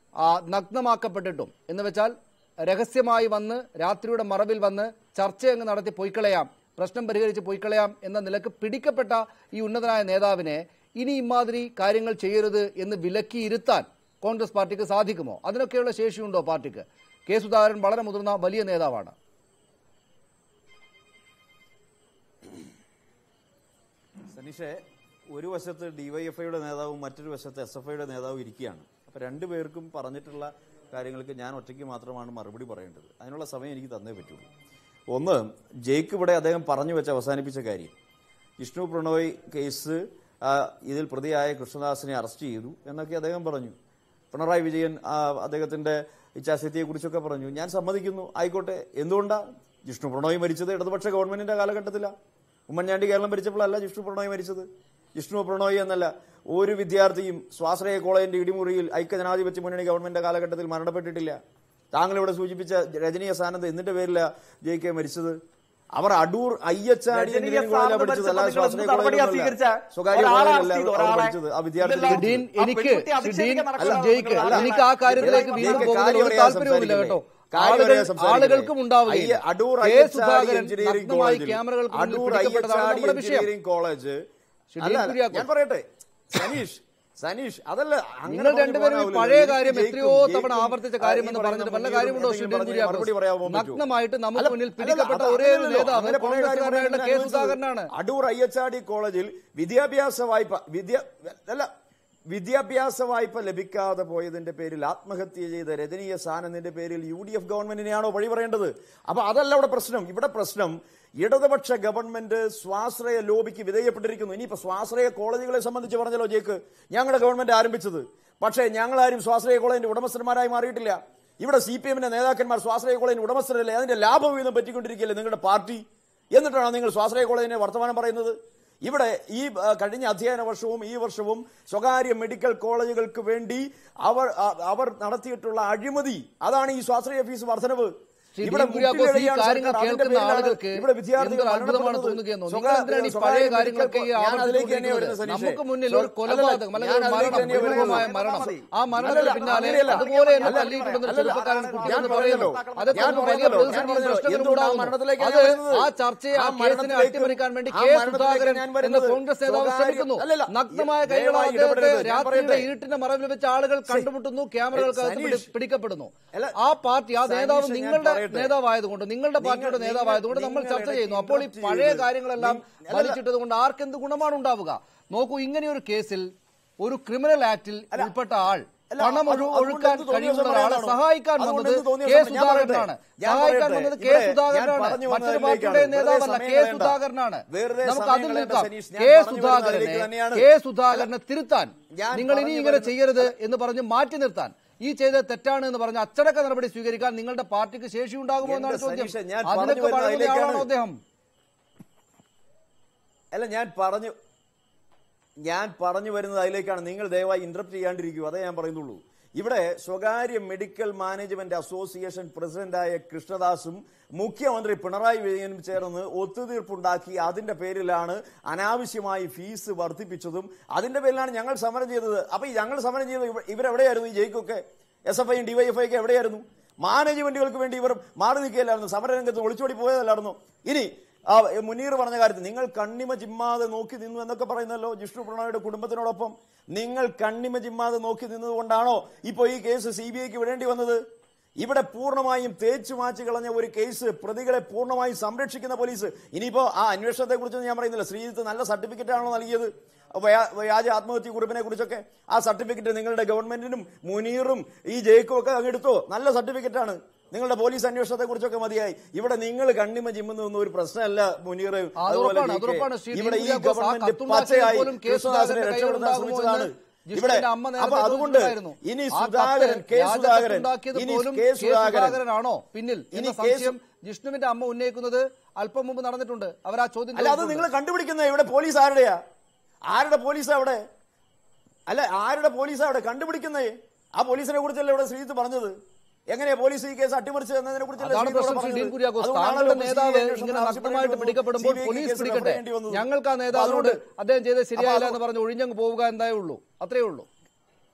Speaker 1: നഗ്നമാക്കപ്പെട്ടിട്ടും, എന്ന് വെച്ചാൽ രഹസ്യമായി വന്ന് രാത്രിയുടെ മറവിൽ വന്ന് ചർച്ചയങ്ങ് നടത്തി പൊയ്ക്കളയാം, പ്രശ്നം പരിഹരിച്ച് പൊയ്ക്കളയാം എന്ന നിലക്ക് പിടിക്കപ്പെട്ട ഈ ഉന്നതനായ നേതാവിനെ ഇനി ഇമാതിരി കാര്യങ്ങൾ ചെയ്യരുത് എന്ന് വിലക്കിയിരുത്താൻ കോൺഗ്രസ് പാർട്ടിക്ക് സാധിക്കുമോ? അതിനൊക്കെയുള്ള ശേഷിയുണ്ടോ പാർട്ടിക്ക്? കെ സുധാകരൻ വളരെ മുതിർന്ന വലിയ നേതാവാണ്.
Speaker 8: സനീഷെ, ഒരു വശത്ത് DYFIയുടെ നേതാവും മറ്റൊരു വശത്ത് SFIയുടെ നേതാവും ഇരിക്കുകയാണ്. അപ്പോൾ രണ്ടുപേർക്കും പറഞ്ഞിട്ടുള്ള കാര്യങ്ങൾക്ക് ഞാൻ ഒറ്റയ്ക്ക് മാത്രമാണ് മറുപടി പറയേണ്ടത്. അതിനുള്ള സമയം എനിക്ക് തന്നേ പറ്റുള്ളൂ. ഒന്ന്, ജയ്ക്ക് ഇവിടെ അദ്ദേഹം പറഞ്ഞു വെച്ച് അവസാനിപ്പിച്ച കാര്യം, ജിഷ്ണു പ്രണോയ് കേസ് ഇതിൽ പ്രതിയായ കൃഷ്ണദാസിനെ അറസ്റ്റ് ചെയ്തു എന്നൊക്കെ അദ്ദേഹം പറഞ്ഞു. പിണറായി വിജയൻ അദ്ദേഹത്തിന്റെ ഇച്ഛാശക്തിയെക്കുറിച്ചൊക്കെ പറഞ്ഞു. ഞാൻ സമ്മതിക്കുന്നു, ആയിക്കോട്ടെ. എന്തുകൊണ്ടാണ് ജിഷ്ണു പ്രണോയ് മരിച്ചത്? ഇടതുപക്ഷ ഗവൺമെന്റിന്റെ കാലഘട്ടത്തിലാണ്. ഉമ്മൻചാണ്ടി കേരളം ഭരിച്ചപ്പോഴല്ല ജിഷ്ണു പ്രണോയ് മരിച്ചത്. ജിഷ്ണു പ്രണോയ് എന്നല്ല, ഒരു വിദ്യാർത്ഥിയും സ്വാശ്രയ കോളേജിന്റെ ഇടിമുറിയിൽ ഐക്യജനാധിപത്യ മുന്നണി ഗവൺമെന്റ് കാലഘട്ടത്തിൽ മരണപ്പെട്ടിട്ടില്ല. താങ്കൾ ഇവിടെ സൂചിപ്പിച്ച രജനി സാനന്ദ് എന്നിന്റെ പേരിലാണ് JK മരിച്ചത്. അവർ അടൂർ IHRD എഞ്ചിനീയറിംഗ് കോളേജിലാണ് പഠിച്ചത്, അല്ല സ്വാശ്രയ കോളേജിലല്ല, സ്വകാര്യ കോളേജിലല്ല പഠിച്ചത്. ആ വിദ്യാർത്ഥികൾ
Speaker 1: എനിക്ക് ആ കാര്യത്തിലേക്ക് വീണ്ടും പോകുന്നതിൽ താല്പര്യവുമില്ല കേട്ടോ. ആളുകൾക്കും ഉണ്ടാവുകയില്ല.
Speaker 8: അടൂർ IHRD എഞ്ചിനീയറിംഗ് കോളേജ്, ഞാൻ പറയട്ടെ സനീഷ്, അതല്ല,
Speaker 1: നിങ്ങൾ രണ്ടുപേരും പഴയ കാര്യം എത്രയോ തവണ ആവർത്തിച്ച കാര്യം എന്ന് പറഞ്ഞിട്ട് വല്ല കാര്യമുണ്ടോ? നഗ്നമായിട്ട് നമുക്ക് മുന്നിൽ പിടിക്കപ്പെട്ട ഒരേ ഒരു നേതാവ് കോൺഗ്രസ്സുകാരനായുള്ള കെ സുധാകരനാണ്.
Speaker 8: അടൂർ IHRD കോളേജിൽ വിദ്യാഭ്യാസ വായ്പ
Speaker 12: വിദ്യാഭ്യാസ വായ്പ ലഭിക്കാതെ പോയതിന്റെ പേരിൽ ആത്മഹത്യ ചെയ്ത രജനീയ സാനന്ദിന്റെ പേരിൽ UDF ഗവൺമെന്റിനെയാണോ വഴി പറയേണ്ടത്? അപ്പൊ അതല്ല ഇവിടെ പ്രശ്നം. ഇവിടെ പ്രശ്നം ഇടതുപക്ഷ ഗവൺമെന്റ് സ്വാശ്രയ ലോബിക്ക് വിധേയപ്പെട്ടിരിക്കുന്നു. ഇനിയിപ്പോ സ്വാശ്രയ കോളേജുകളെ സംബന്ധിച്ച് പറഞ്ഞല്ലോ ജേക്ക്, ഞങ്ങളുടെ ഗവൺമെന്റ് ആരംഭിച്ചത്. പക്ഷേ ഞങ്ങളാരും സ്വാശ്രയ കോളേജിന്റെ ഉടമസ്ഥന്മാരായി മാറിയിട്ടില്ല. ഇവിടെ CPM-ന്റെ നേതാക്കന്മാർ സ്വാശ്രയ കോളേജിന്റെ ഉടമസ്ഥരല്ലേ, അതിന്റെ ലാഭവിഹിതം പറ്റിക്കൊണ്ടിരിക്കുകയല്ലേ നിങ്ങളുടെ പാർട്ടി. എന്നിട്ടാണ് നിങ്ങൾ സ്വാശ്രയ കോളേജിനെ വർത്തമാനം പറയുന്നത്. ഇവിടെ ഈ കഴിഞ്ഞ അധ്യയന വർഷവും ഈ വർഷവും സ്വകാര്യ മെഡിക്കൽ കോളേജുകൾക്ക് വേണ്ടി അവർ നടത്തിയിട്ടുള്ള അഴിമതി, അതാണ് ഈ സ്വാശ്രയ ഫീസ് വർധനവ്. ഇവിടെ
Speaker 1: കേൾക്കുന്ന ആളുകൾക്ക് അത്ഭുതമാണ് തോന്നുകയെന്നോ? നിങ്ങൾ ഈ പഴയ കാര്യങ്ങളൊക്കെ നമുക്ക് മുന്നിൽ ഒരു കൊലപാതകം അല്ലെങ്കിൽ മരണമായ മരണം, ആ മരണത്തിന് പിന്നാലെ അതുപോലെ തന്നെ തല്ലിയിട്ടുണ്ടെന്ന് ചെറുപ്പക്കാരൻ കുട്ടിയെന്ന് പറയുന്നു. അതൊക്കെ വലിയ ആ ചർച്ചയെ ആ കേസിനെ അട്ടിമറിക്കാൻ വേണ്ടി കെ സുധാകരൻ എന്ന കോൺഗ്രസ് നേതാവ് ശ്രമിക്കുന്നു. നഗ്നമായ കൈകളാൽ അദ്ദേഹത്തെ രാത്രിയുടെ ഇരുട്ടിന്റെ മറവിൽ വെച്ച് ആളുകൾ കണ്ടുമുട്ടുന്നു, ക്യാമറകൾക്ക് പിടിക്കപ്പെടുന്നു. ആ പാർട്ടി, ആ നേതാവ് നിങ്ങളുടെ നേതാവായതുകൊണ്ട്, നിങ്ങളുടെ പാർട്ടിയുടെ നേതാവായതുകൊണ്ട് നമ്മൾ ചർച്ച ചെയ്യുന്നു. അപ്പോൾ ഈ പഴയ കാര്യങ്ങളെല്ലാം വലിച്ചിട്ടത് കൊണ്ട് ആർക്കെന്ത് ഗുണമാണ് ഉണ്ടാവുക? നോക്കൂ, ഇങ്ങനെയൊരു കേസിൽ ഒരു ക്രിമിനൽ ആക്ടിൽ ഉൾപ്പെട്ട ആൾ പണം ഒഴുക്കാൻ കഴിയുന്ന ഒരാളെ സഹായിക്കാൻ വന്നത് കെ സുധാകരനാണ്. സഹായിക്കാൻ വന്നത് കെ സുധാകരനാണ്, മറ്റൊരു പാർട്ടിയുടെ നേതാവല്ല, കെ സുധാകരനാണ്. നമുക്ക് അതിൽ നിൽക്കാം. കെ സുധാകരനെ തിരുത്താൻ, നിങ്ങൾ ഇനി ഇങ്ങനെ ചെയ്യരുത് എന്ന് പറഞ്ഞ് മാറ്റി നിർത്താൻ, ഈ ചെയ്തത് തെറ്റാണ് എന്ന് പറഞ്ഞ് അച്ചടക്ക നടപടി സ്വീകരിക്കാൻ നിങ്ങളുടെ പാർട്ടിക്ക് ശേഷിയുണ്ടാകുമോ എന്നാണ് ചോദ്യം. അതിനൊക്കെ പഴയയാളാണോ അദ്ദേഹം?
Speaker 12: അല്ല, ഞാൻ പറഞ്ഞു വരുന്നത് അതിലേക്കാണ്. നിങ്ങൾ ദയവായി ഇന്ററപ്റ്റ് ചെയ്യാണ്ടിരിക്കൂ, അതേ ഞാൻ പറയുന്നുള്ളൂ. ഇവിടെ സ്വകാര്യ മെഡിക്കൽ മാനേജ്മെന്റ് അസോസിയേഷൻ പ്രസിഡന്റായ കൃഷ്ണദാസും മുഖ്യമന്ത്രി പിണറായി വിജയനും ചേർന്ന് ഒത്തുതീർപ്പുണ്ടാക്കി അതിന്റെ പേരിലാണ് അനാവശ്യമായി ഫീസ് വർദ്ധിപ്പിച്ചതും അതിന്റെ പേരിലാണ് ഞങ്ങൾ സമരം ചെയ്തത്. അപ്പൊ ഞങ്ങൾ സമരം ചെയ്തത് ഇവരെവിടെയായിരുന്നു? ഈ ജയിക്കൊക്കെ SFI-യും DYFI ഒക്കെ എവിടെയായിരുന്നു? മാനേജ്മെന്റുകൾക്ക് വേണ്ടി ഇവർ മാറി നിൽക്കുകയല്ലായിരുന്നു, സമരരംഗത്ത് ഒളിച്ചോടി പോയതല്ലായിരുന്നു. ഇനി മുനീർ പറഞ്ഞ കാര്യത്തിൽ നിങ്ങൾ കണ്ണിമ ചിമ്മാതെ നോക്കി നിന്നു എന്നൊക്കെ പറയുന്നല്ലോ ജിഷ്ണു പ്രണോയുടെ കുടുംബത്തിനോടൊപ്പം. നിങ്ങൾ കണ്ണിമ ചിമ്മാതെ നോക്കി നിന്നതുകൊണ്ടാണോ ഇപ്പോൾ ഈ കേസ് CBI-ക്ക് വിടേണ്ടി വന്നത്? ഇവിടെ പൂർണ്ണമായും തേച്ചു മാച്ചു കളഞ്ഞ ഒരു കേസ്, പ്രതികളെ പൂർണ്ണമായും സംരക്ഷിക്കുന്ന പോലീസ്. ഇനിയിപ്പോ ആ അന്വേഷണത്തെ കുറിച്ചൊന്നും ഞാൻ പറയുന്നില്ല. ശ്രീജിത്ത് നല്ല സർട്ടിഫിക്കറ്റ് ആണോ നൽകിയത് വ്യാജ ആത്മഹത്യ കുറിപ്പിനെ കുറിച്ചൊക്കെ? ആ സർട്ടിഫിക്കറ്റ് നിങ്ങളുടെ ഗവൺമെന്റിനും മുനീറും ഈ ജയിക്കും ഒക്കെ അങ്ങെടുത്തോ? നല്ല സർട്ടിഫിക്കറ്റാണ്. നിങ്ങളുടെ പോലീസ് അന്വേഷണത്തെ കുറിച്ചൊക്കെ മതിയായി. ഇവിടെ നിങ്ങൾ കണ്ണിമ ചിമ്മുന്നൊന്നും ഒരു പ്രശ്നമല്ല മുനീർ. ഇവിടെ ഈ ഗവൺമെന്റ് പച്ചയായി കൃഷ്ണദാസിനെ രക്ഷപ്പെടുത്താൻ ശ്രമിച്ചതാണ്. ഇവിടെ അപ്പൊ അതുകൊണ്ട് ഇനി
Speaker 1: സുധാകരനാണോ പിന്നിൽ എന്ന സംശയം ജിഷ്ണുവിന്റെ അമ്മ ഉന്നയിക്കുന്നത് അല്പം മുമ്പ് നടന്നിട്ടുണ്ട്. അവർ ആ ചോദ്യം
Speaker 12: അല്ല, അത് നിങ്ങൾ കണ്ടുപിടിക്കുന്നത്. ഇവിടെ പോലീസ് ആരുടെയാ? ആരുടെ പോലീസാ അവിടെ? അല്ല, ആരുടെ പോലീസാ അവിടെ കണ്ടുപിടിക്കുന്നേ? ആ പോലീസിനെ കുറിച്ചല്ലേ ഇവിടെ ശ്രീജിത്ത് പറഞ്ഞത്? എങ്ങനെയാ പോലീസ് ഈ കേസ് അട്ടിമറിച്ചത് എന്നതിനെ കുറിച്ചല്ലേ
Speaker 1: നേതാവ് ഇങ്ങനെ നഗ്നമായിട്ട് പിടിക്കപ്പെടുമ്പോൾ പോലീസ് പിടിക്കട്ടെ, ഞങ്ങൾക്ക് ആ നേതാവിനോട് അദ്ദേഹം ചെയ്തത് ശരിയായില്ല എന്ന് പറഞ്ഞ് ഒഴിഞ്ഞങ്ങ് പോവുക എന്തായേ ഉള്ളൂ, അത്രയേ ഉള്ളൂ.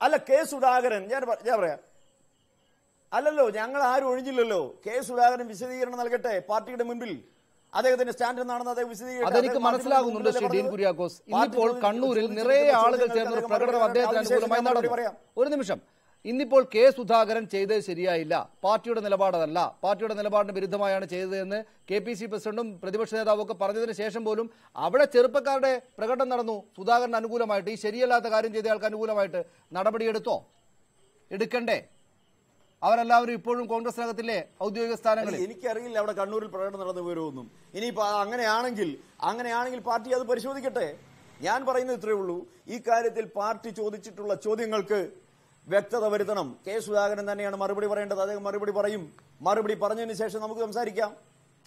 Speaker 12: അല്ല, കെ സുധാകരൻ ഞാൻ പറയാം, അല്ലല്ലോ, ഞങ്ങൾ ആരും ഒഴിഞ്ഞില്ലല്ലോ. കെ സുധാകരൻ വിശദീകരണം നൽകട്ടെ പാർട്ടിയുടെ മുൻപിൽ. അദ്ദേഹത്തിന്റെ സ്റ്റാൻഡ് എന്താണെന്ന് അദ്ദേഹം വിശദീകരിക്കും.
Speaker 1: അതെനിക്ക് മനസ്സിലാകുന്നുണ്ട് ശ്രീ ഡീൻ കുര്യാക്കോസ്. ഇന്നിപ്പോൾ കണ്ണൂരിൽ നിറയെ ആളുകൾ ചേർന്ന ഒരു പ്രകടനം അദ്ദേഹത്തിന് അനുകൂലമായി നടന്നു. ഒരു നിമിഷം, ഇന്നിപ്പോൾ കെ സുധാകരൻ ചെയ്തത് ശരിയായില്ല, പാർട്ടിയുടെ നിലപാടല്ല, പാർട്ടിയുടെ നിലപാടിന് വിരുദ്ധമായാണ് ചെയ്തതെന്ന് KPC പ്രസിഡന്റും പ്രതിപക്ഷ നേതാവും ഒക്കെ പറഞ്ഞതിന് ശേഷം പോലും അവിടെ ചെറുപ്പക്കാരുടെ പ്രകടനം നടന്നു സുധാകരന് അനുകൂലമായിട്ട്. ഈ ശരിയല്ലാത്ത കാര്യം ചെയ്ത ആൾക്ക് അനുകൂലമായിട്ട് നടപടിയെടുത്തോ? എടുക്കണ്ടേ? അവരെല്ലാവരും ഇപ്പോഴും കോൺഗ്രസിനകത്തില്ലേ ഔദ്യോഗിക സ്ഥാനങ്ങളിൽ?
Speaker 12: എനിക്കറിയില്ല അവിടെ കണ്ണൂരിൽ പ്രകടനം നടന്നു പോരുമെന്നും. ഇനിയിപ്പോ അങ്ങനെയാണെങ്കിൽ പാർട്ടി അത് പരിശോധിക്കട്ടെ. ഞാൻ പറയുന്നത് ഇത്രയേ ഉള്ളൂ, ഈ കാര്യത്തിൽ പാർട്ടി ചോദിച്ചിട്ടുള്ള ചോദ്യങ്ങൾക്ക് വ്യക്തത വരുത്തണം. കെ സുധാകരൻ തന്നെയാണ് മറുപടി പറയേണ്ടത്. അദ്ദേഹം മറുപടി പറയും. മറുപടി പറഞ്ഞതിന് ശേഷം നമുക്ക് സംസാരിക്കാം.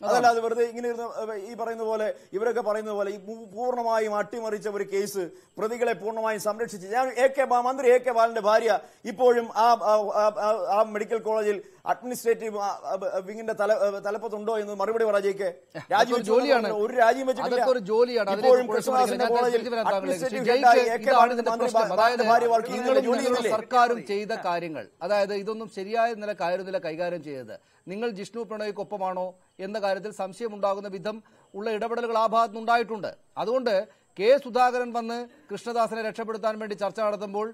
Speaker 12: അതല്ലാതെ വെറുതെ ഇങ്ങനെ ഈ പറയുന്ന പോലെ ഇവരൊക്കെ പറയുന്ന പോലെ ഈ പൂർണ്ണമായും അട്ടിമറിച്ച ഒരു കേസ്, പ്രതികളെ പൂർണ്ണമായും സംരക്ഷിച്ച് മന്ത്രി എ കെ ബാലന്റെ ഭാര്യ ഇപ്പോഴും ആ മെഡിക്കൽ കോളേജിൽ അഡ്മിനിസ്ട്രേറ്റീവ് വിങ്ങിന്റെ തലപ്പത്തുണ്ടോ എന്ന് മറുപടി പറയാജയ്ക്ക്
Speaker 1: ജോലിയാണ്,
Speaker 12: ഒരു രാജ്യം വെച്ചിട്ടില്ല.
Speaker 1: സർക്കാരും ചെയ്ത കാര്യങ്ങൾ, അതായത് ഇതൊന്നും ശരിയായ നില കൈകാര്യം ചെയ്തത് നിങ്ങൾ ജിഷ്ണു പ്രണോയ്ക്കൊപ്പമാണോ എന്ന കാര്യത്തിൽ സംശയമുണ്ടാകുന്ന വിധം ഉള്ള ഇടപെടലുകൾ ആ ഭാഗത്തുനിന്നുണ്ടായിട്ടുണ്ട്. അതുകൊണ്ട് കെ സുധാകരൻ വന്ന് കൃഷ്ണദാസിനെ രക്ഷപ്പെടുത്താൻ വേണ്ടി ചർച്ച നടത്തുമ്പോൾ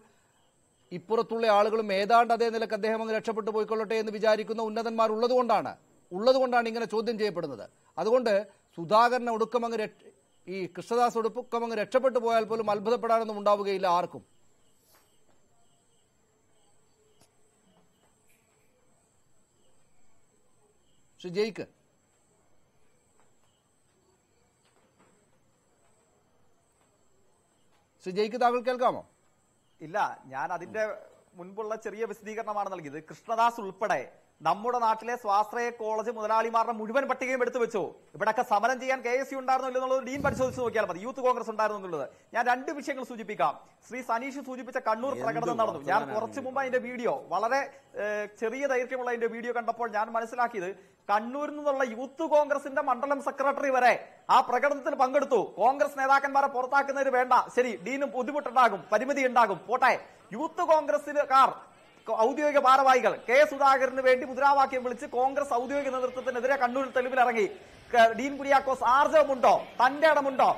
Speaker 1: ഇപ്പുറത്തുള്ള ആളുകളും ഏതാണ്ട് അതേ നിലക്ക് അദ്ദേഹം അങ്ങ് രക്ഷപ്പെട്ടു പോയിക്കൊള്ളട്ടെ എന്ന് വിചാരിക്കുന്ന ഉന്നതന്മാർ ഉള്ളതുകൊണ്ടാണ് ഇങ്ങനെ ചോദ്യം ചെയ്യപ്പെടുന്നത്. അതുകൊണ്ട് സുധാകരനെ ഈ കൃഷ്ണദാസ് ഒടുക്കമങ്ങ് രക്ഷപ്പെട്ടു പോയാൽ പോലും അത്ഭുതപ്പെടാനൊന്നും ഉണ്ടാവുകയില്ല ആർക്കും. ശ്രീ ജയ്ക്ക് താങ്കൾ കേൾക്കാമോ?
Speaker 9: ഇല്ല, ഞാൻ അതിന്റെ മുൻപുള്ള ചെറിയ വിശദീകരണമാണ് നൽകിയത്. കൃഷ്ണദാസ് ഉൾപ്പെടെ നമ്മുടെ നാട്ടിലെ സ്വാശ്രയ കോളേജ് മുതലാളിമാരുടെ മുഴുവൻ പട്ടികയും എടുത്തു വെച്ചു. ഇവിടെയൊക്കെ സമരം ചെയ്യാൻ KSU ഉണ്ടായിരുന്നു എന്നുള്ളത് ഡീൻ പരിശോധിച്ച് നോക്കിയാൽ മതി. യൂത്ത് കോൺഗ്രസ് ഉണ്ടായിരുന്നു എന്നുള്ളത്. ഞാൻ 2 വിഷയങ്ങൾ സൂചിപ്പിക്കാം. ശ്രീ സനീഷ് സൂചിപ്പിച്ച കണ്ണൂർ പ്രകടനം നടന്നു. ഞാൻ കുറച്ചു മുമ്പ് അതിന്റെ വീഡിയോ, വളരെ ചെറിയ ദൈർഘ്യമുള്ള അതിന്റെ വീഡിയോ കണ്ടപ്പോൾ ഞാൻ മനസ്സിലാക്കിയത്, കണ്ണൂരിൽ നിന്നുള്ള യൂത്ത് കോൺഗ്രസിന്റെ മണ്ഡലം സെക്രട്ടറി വരെ ആ പ്രകടനത്തിൽ പങ്കെടുത്തു. കോൺഗ്രസ് നേതാക്കന്മാരെ പുറത്താക്കുന്നതിന് വേണ്ട, ശരി, ഡീനും ബുദ്ധിമുട്ടുണ്ടാകും, പരിമിതി ഉണ്ടാകും, പോട്ടെ. യൂത്ത് കോൺഗ്രസിലുകാർ, ഔദ്യോഗിക ഭാരവാഹികൾ സുധാകരന് വേണ്ടി മുദ്രാവാക്യം വിളിച്ച് കോൺഗ്രസ് ഔദ്യോഗിക നേതൃത്വത്തിനെതിരെ കണ്ണൂരിൽ തെളിവിലിറങ്ങി. ഡീൻ കുര്യാക്കോസ് ആർജവമുണ്ടോ, തന്റെ ഇടമുണ്ടോ?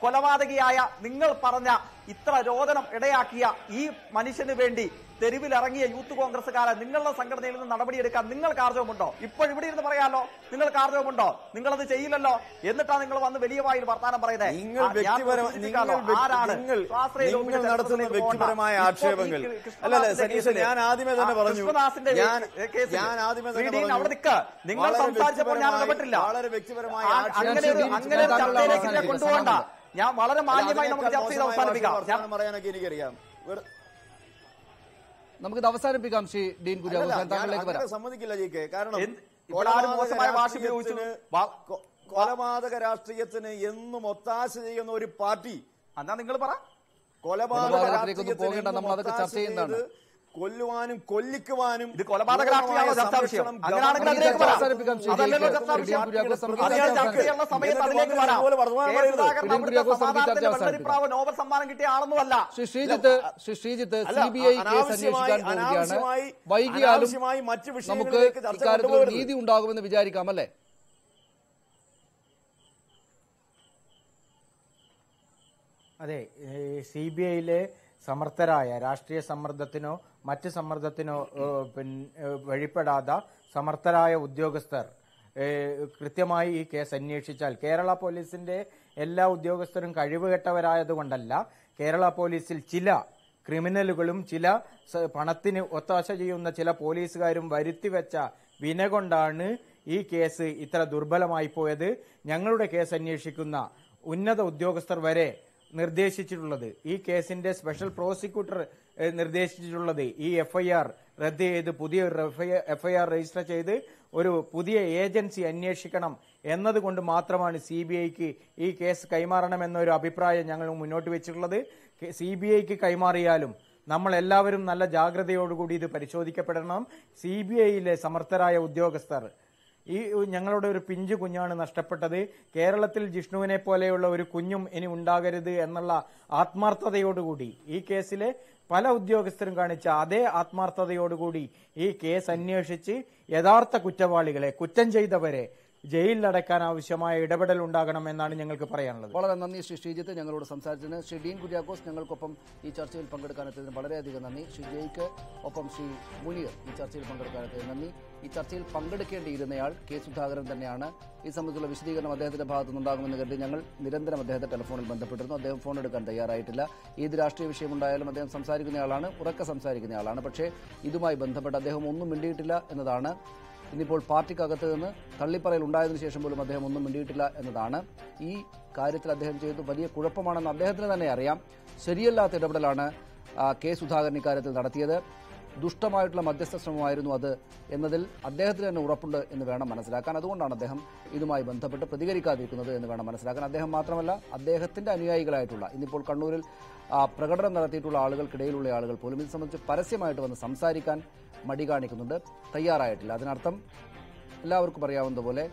Speaker 9: കൊലപാതകിയായ നിങ്ങൾ പറഞ്ഞ ഇത്ര രോദനം ഇടയാക്കിയ ഈ മനുഷ്യന് വേണ്ടി തെരുവിലിറങ്ങിയ യൂത്ത് കോൺഗ്രസ്സുകാരെ നിങ്ങളുടെ സംഘടനയിൽ നിന്ന് നടപടിയെടുക്കാൻ നിങ്ങൾക്ക് ആർജവമുണ്ടോ? ഇപ്പോൾ ഇവിടെ ഇരുന്ന് പറയാലോ നിങ്ങൾക്ക് ആർജവമുണ്ടോ? നിങ്ങളത് ചെയ്യില്ലല്ലോ. എന്നിട്ടാണ് നിങ്ങൾ വന്ന് വലിയ വായിൽ വർത്താനം പറയുന്നത്.
Speaker 12: നടത്തുന്ന വ്യക്തിപരമായ ആക്ഷേപങ്ങൾ അല്ലല്ല സനീഷ്, ഞാൻ ആദ്യമേ തന്നെ പറഞ്ഞു,
Speaker 9: നിങ്ങൾ സംസാരിച്ചപ്പോൾ ഞാൻ ഇടപെട്ടില്ല.
Speaker 12: വളരെ വ്യക്തിപരമായ
Speaker 9: അങ്ങനെ ചർച്ചയിലേക്ക് കൊണ്ടുപോകണ്ട. ഞാൻ വളരെ മാന്യമായി നമുക്ക് ചർച്ച ചെയ്ത് അവസാനിപ്പിക്കാം.
Speaker 12: പറയാനൊക്കെ എനിക്കറിയാം.
Speaker 1: നമുക്കിത് അവസാനിപ്പിക്കാം. ശ്രീ ഡീൻ കുര്യാക്കോസ്, താങ്കളിലേക്ക് വരാം.
Speaker 12: സമ്മതിക്കില്ല ജയിക്ക്. കാരണം
Speaker 9: മോശമായ ഭാഷ ഉപയോഗിച്ചു.
Speaker 12: കൊലപാതക രാഷ്ട്രീയത്തിന് എന്നും ഒത്താശ ചെയ്യുന്ന ഒരു പാർട്ടി,
Speaker 9: എന്നാ നിങ്ങൾ പറ.
Speaker 12: കൊലപാതക രാഷ്ട്രീയത്തിന് കൊല്ലുവാനും കൊല്ലിക്കുവാനും
Speaker 9: ഇത് കൊലപാതക രാഷ്ട്രീയമാണോ ചർച്ചാ വിഷയം? അങ്ങനെയാണെങ്കിൽ അതിലേക്ക് വരാം. അതല്ലല്ലോ ചർച്ചാ വിഷയം. ചർച്ചയുള്ള സമയത്ത് അതിലേക്ക് വരാം. വെള്ളരിപ്രാവ് നോബൽ സമ്മാനം കിട്ടിയ ആളൊന്നുമല്ല.
Speaker 1: ശ്രീജിത്ത് CBI കേസ് അന്വേഷിക്കാൻ പോവുകയാണ്. വൈകിയാലും നമുക്ക് ഇക്കാര്യത്തിൽ ഒരു നീതി ഉണ്ടാകുമെന്ന് വിചാരിക്കാം, അല്ലേ?
Speaker 11: അതെ, CBIയിലെ സമർത്ഥരായ, രാഷ്ട്രീയ സമ്മർദ്ദത്തിനോ മറ്റ് സമ്മർദ്ദത്തിനോ വഴിപ്പെടാത്ത സമർത്ഥരായ ഉദ്യോഗസ്ഥർ കൃത്യമായി ഈ കേസ് അന്വേഷിച്ചാൽ, കേരള പോലീസിന്റെ എല്ലാ ഉദ്യോഗസ്ഥരും കഴിവുകെട്ടവരായതുകൊണ്ടല്ല, കേരള പോലീസിൽ ചില ക്രിമിനലുകളും ചില പണത്തിന് ഒത്താശ ചെയ്യുന്ന ചില പോലീസുകാരും വരുത്തിവെച്ച വിന കൊണ്ടാണ് ഈ കേസ് ഇത്ര ദുർബലമായി പോയത്. ഞങ്ങളുടെ കേസ് അന്വേഷിക്കുന്ന ഉന്നത ഉദ്യോഗസ്ഥർ വരെ നിർദ്ദേശിച്ചിട്ടുള്ളത്, ഈ കേസിന്റെ സ്പെഷ്യൽ പ്രോസിക്യൂട്ടർ നിർദ്ദേശിച്ചിട്ടുള്ളത് ഈ FIR റദ്ദ് ചെയ്ത് പുതിയ FIR രജിസ്റ്റർ ചെയ്ത് ഒരു പുതിയ ഏജൻസി അന്വേഷിക്കണം എന്നതുകൊണ്ട് മാത്രമാണ് CBIക്ക് ഈ കേസ് കൈമാറണമെന്നൊരു അഭിപ്രായം ഞങ്ങൾ മുന്നോട്ട് വെച്ചിട്ടുള്ളത്. CBIക്ക് കൈമാറിയാലും നമ്മൾ എല്ലാവരും നല്ല ജാഗ്രതയോടുകൂടി ഇത് പരിശോധിക്കപ്പെടണം. CBIയിലെ സമർത്ഥരായ ഉദ്യോഗസ്ഥർ, ഈ ഞങ്ങളുടെ ഒരു പിഞ്ചു കുഞ്ഞാണ് നഷ്ടപ്പെട്ടത്, കേരളത്തിൽ ജിഷ്ണുവിനെ പോലെയുള്ള ഒരു കുഞ്ഞും ഇനി ഉണ്ടാകരുത് എന്നുള്ള ആത്മാർത്ഥതയോടുകൂടി ഈ കേസിലെ പല ഉദ്യോഗസ്ഥരും കാണിച്ച അതേ ആത്മാർത്ഥതയോടുകൂടി ഈ കേസ് അന്വേഷിച്ച് യഥാർത്ഥ കുറ്റവാളികളെ, കുറ്റം ചെയ്തവരെ ജയിലിലടക്കാൻ ആവശ്യമായ ഇടപെടൽ ഉണ്ടാകണമെന്നാണ് ഞങ്ങൾക്ക് പറയാനുള്ളത്.
Speaker 1: വളരെ നന്ദി ശ്രീ ശ്രീജിത്ത് ഞങ്ങളോട് സംസാരിച്ചതിന്. ശ്രീ ഡീൻ കുര്യാക്കോസ് ഞങ്ങൾക്കൊപ്പം ഈ ചർച്ചയിൽ പങ്കെടുക്കാനെത്തിയതിന് വളരെയധികം നന്ദി. ശ്രീ ജയ്ക്ക് ഒപ്പം ശ്രീ മുനീർ ഈ ചർച്ചയിൽ പങ്കെടുക്കാനെത്തിയതിന് നന്ദി. ഈ ചർച്ചയിൽ പങ്കെടുക്കേണ്ടിയിരുന്നയാൾ സുധാകരൻ തന്നെയാണ്. ഈ സംബന്ധിച്ചുള്ള വിശദീകരണം അദ്ദേഹത്തിന്റെ ഭാഗത്തു നിന്നുണ്ടാകുമെന്ന് കരുതി ഞങ്ങൾ നിരന്തരം അദ്ദേഹത്തെ ടെലിഫോണിൽ ബന്ധപ്പെട്ടിരുന്നു. അദ്ദേഹം ഫോൺ എടുക്കാൻ തയ്യാറായിട്ടില്ല. ഏത് രാഷ്ട്രീയ വിഷയമുണ്ടായാലും അദ്ദേഹം സംസാരിക്കുന്നയാളാണ്, ഉറക്കെ സംസാരിക്കുന്നയാളാണ്. പക്ഷേ ഇതുമായി ബന്ധപ്പെട്ട് അദ്ദേഹം ഒന്നും മിണ്ടിയിട്ടില്ല എന്നതാണ്. ഇന്നിപ്പോൾ പാർട്ടിക്കകത്ത് നിന്ന് തള്ളിപ്പറയൽ ഉണ്ടായതിനു ശേഷം പോലും അദ്ദേഹം ഒന്നും മിണ്ടിയിട്ടില്ല എന്നതാണ്. ഈ കാര്യത്തിൽ അദ്ദേഹം ചെയ്തത് വലിയ കുഴപ്പമാണെന്ന് അദ്ദേഹത്തിന് തന്നെ അറിയാം. ശരിയല്ലാത്ത ഇടപെടലാണ് സുധാകരൻ ഇക്കാര്യത്തിൽ നടത്തിയത്. ദുഷ്ടമായിട്ടുള്ള മധ്യസ്ഥ ശ്രമമായിരുന്നു അത് എന്നതിൽ അദ്ദേഹത്തിന് തന്നെ ഉറപ്പുണ്ട് എന്ന് വേണം മനസ്സിലാക്കാൻ. അതുകൊണ്ടാണ് അദ്ദേഹം ഇതുമായി ബന്ധപ്പെട്ട് പ്രതികരിക്കാതിരിക്കുന്നത് എന്ന് വേണം മനസ്സിലാക്കാൻ. അദ്ദേഹം മാത്രമല്ല, അദ്ദേഹത്തിന്റെ അനുയായികളായിട്ടുള്ള, ഇന്നിപ്പോൾ കണ്ണൂരിൽ പ്രകടനം നടത്തിയിട്ടുള്ള ആളുകൾക്കിടയിലുള്ള ആളുകൾ പോലും ഇത് സംബന്ധിച്ച് പരസ്യമായിട്ട് വന്ന് സംസാരിക്കാൻ മടി കാണിക്കുന്നുണ്ട്, തയ്യാറായിട്ടില്ല. അതിനർത്ഥം എല്ലാവർക്കും അറിയാവുന്നതുപോലെ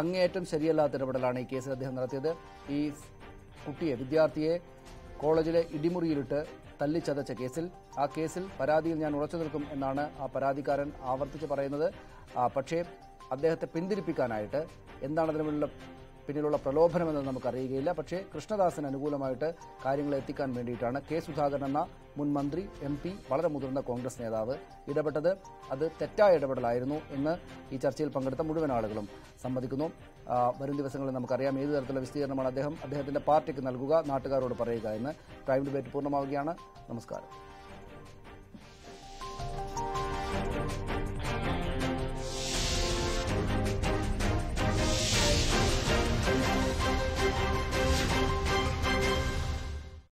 Speaker 1: അങ്ങേയറ്റം ശരിയല്ലാത്ത ഇടപെടലാണ് ഈ കേസിൽ അദ്ദേഹം നടത്തിയത്. ഈ കുട്ടിയെ, വിദ്യാർത്ഥിയെ കോളേജിലെ ഇടിമുറിയിലിട്ട് തല്ലിച്ചതച്ച കേസിൽ, ആ കേസിൽ പരാതിയിൽ ഞാൻ ഉറച്ചു നിൽക്കും എന്നാണ് ആ പരാതിക്കാരൻ ആവർത്തിച്ച് പറയുന്നത്. പക്ഷേ അദ്ദേഹത്തെ പിന്തിരിപ്പിക്കാനായിട്ട് എന്താണ് അതിനുള്ള പിന്നിലുള്ള പ്രലോഭനമെന്ന് നമുക്കറിയുകയില്ല. പക്ഷേ കൃഷ്ണദാസിന് അനുകൂലമായിട്ട് കാര്യങ്ങൾ എത്തിക്കാൻ വേണ്ടിയിട്ടാണ് സുധാകരൻ എന്ന മുൻ മന്ത്രി, MP, വളരെ മുതിർന്ന കോൺഗ്രസ് നേതാവ് ഇടപെട്ടത്. അത് തെറ്റായ ഇടപെടലായിരുന്നു എന്ന് ഈ ചർച്ചയിൽ പങ്കെടുത്ത മുഴുവൻ ആളുകളും സമ്മതിക്കുന്നു. വരും ദിവസങ്ങളിൽ നമുക്കറിയാം ഏത് തരത്തിലുള്ള വിശദീകരണമാണ് അദ്ദേഹത്തിന്റെ പാർട്ടിക്ക് നൽകുക, നാട്ടുകാരോട് പറയുക എന്ന്. പ്രൈം ഡിബേറ്റ് പൂർണ്ണമാവുകയാണ്. നമസ്കാരം.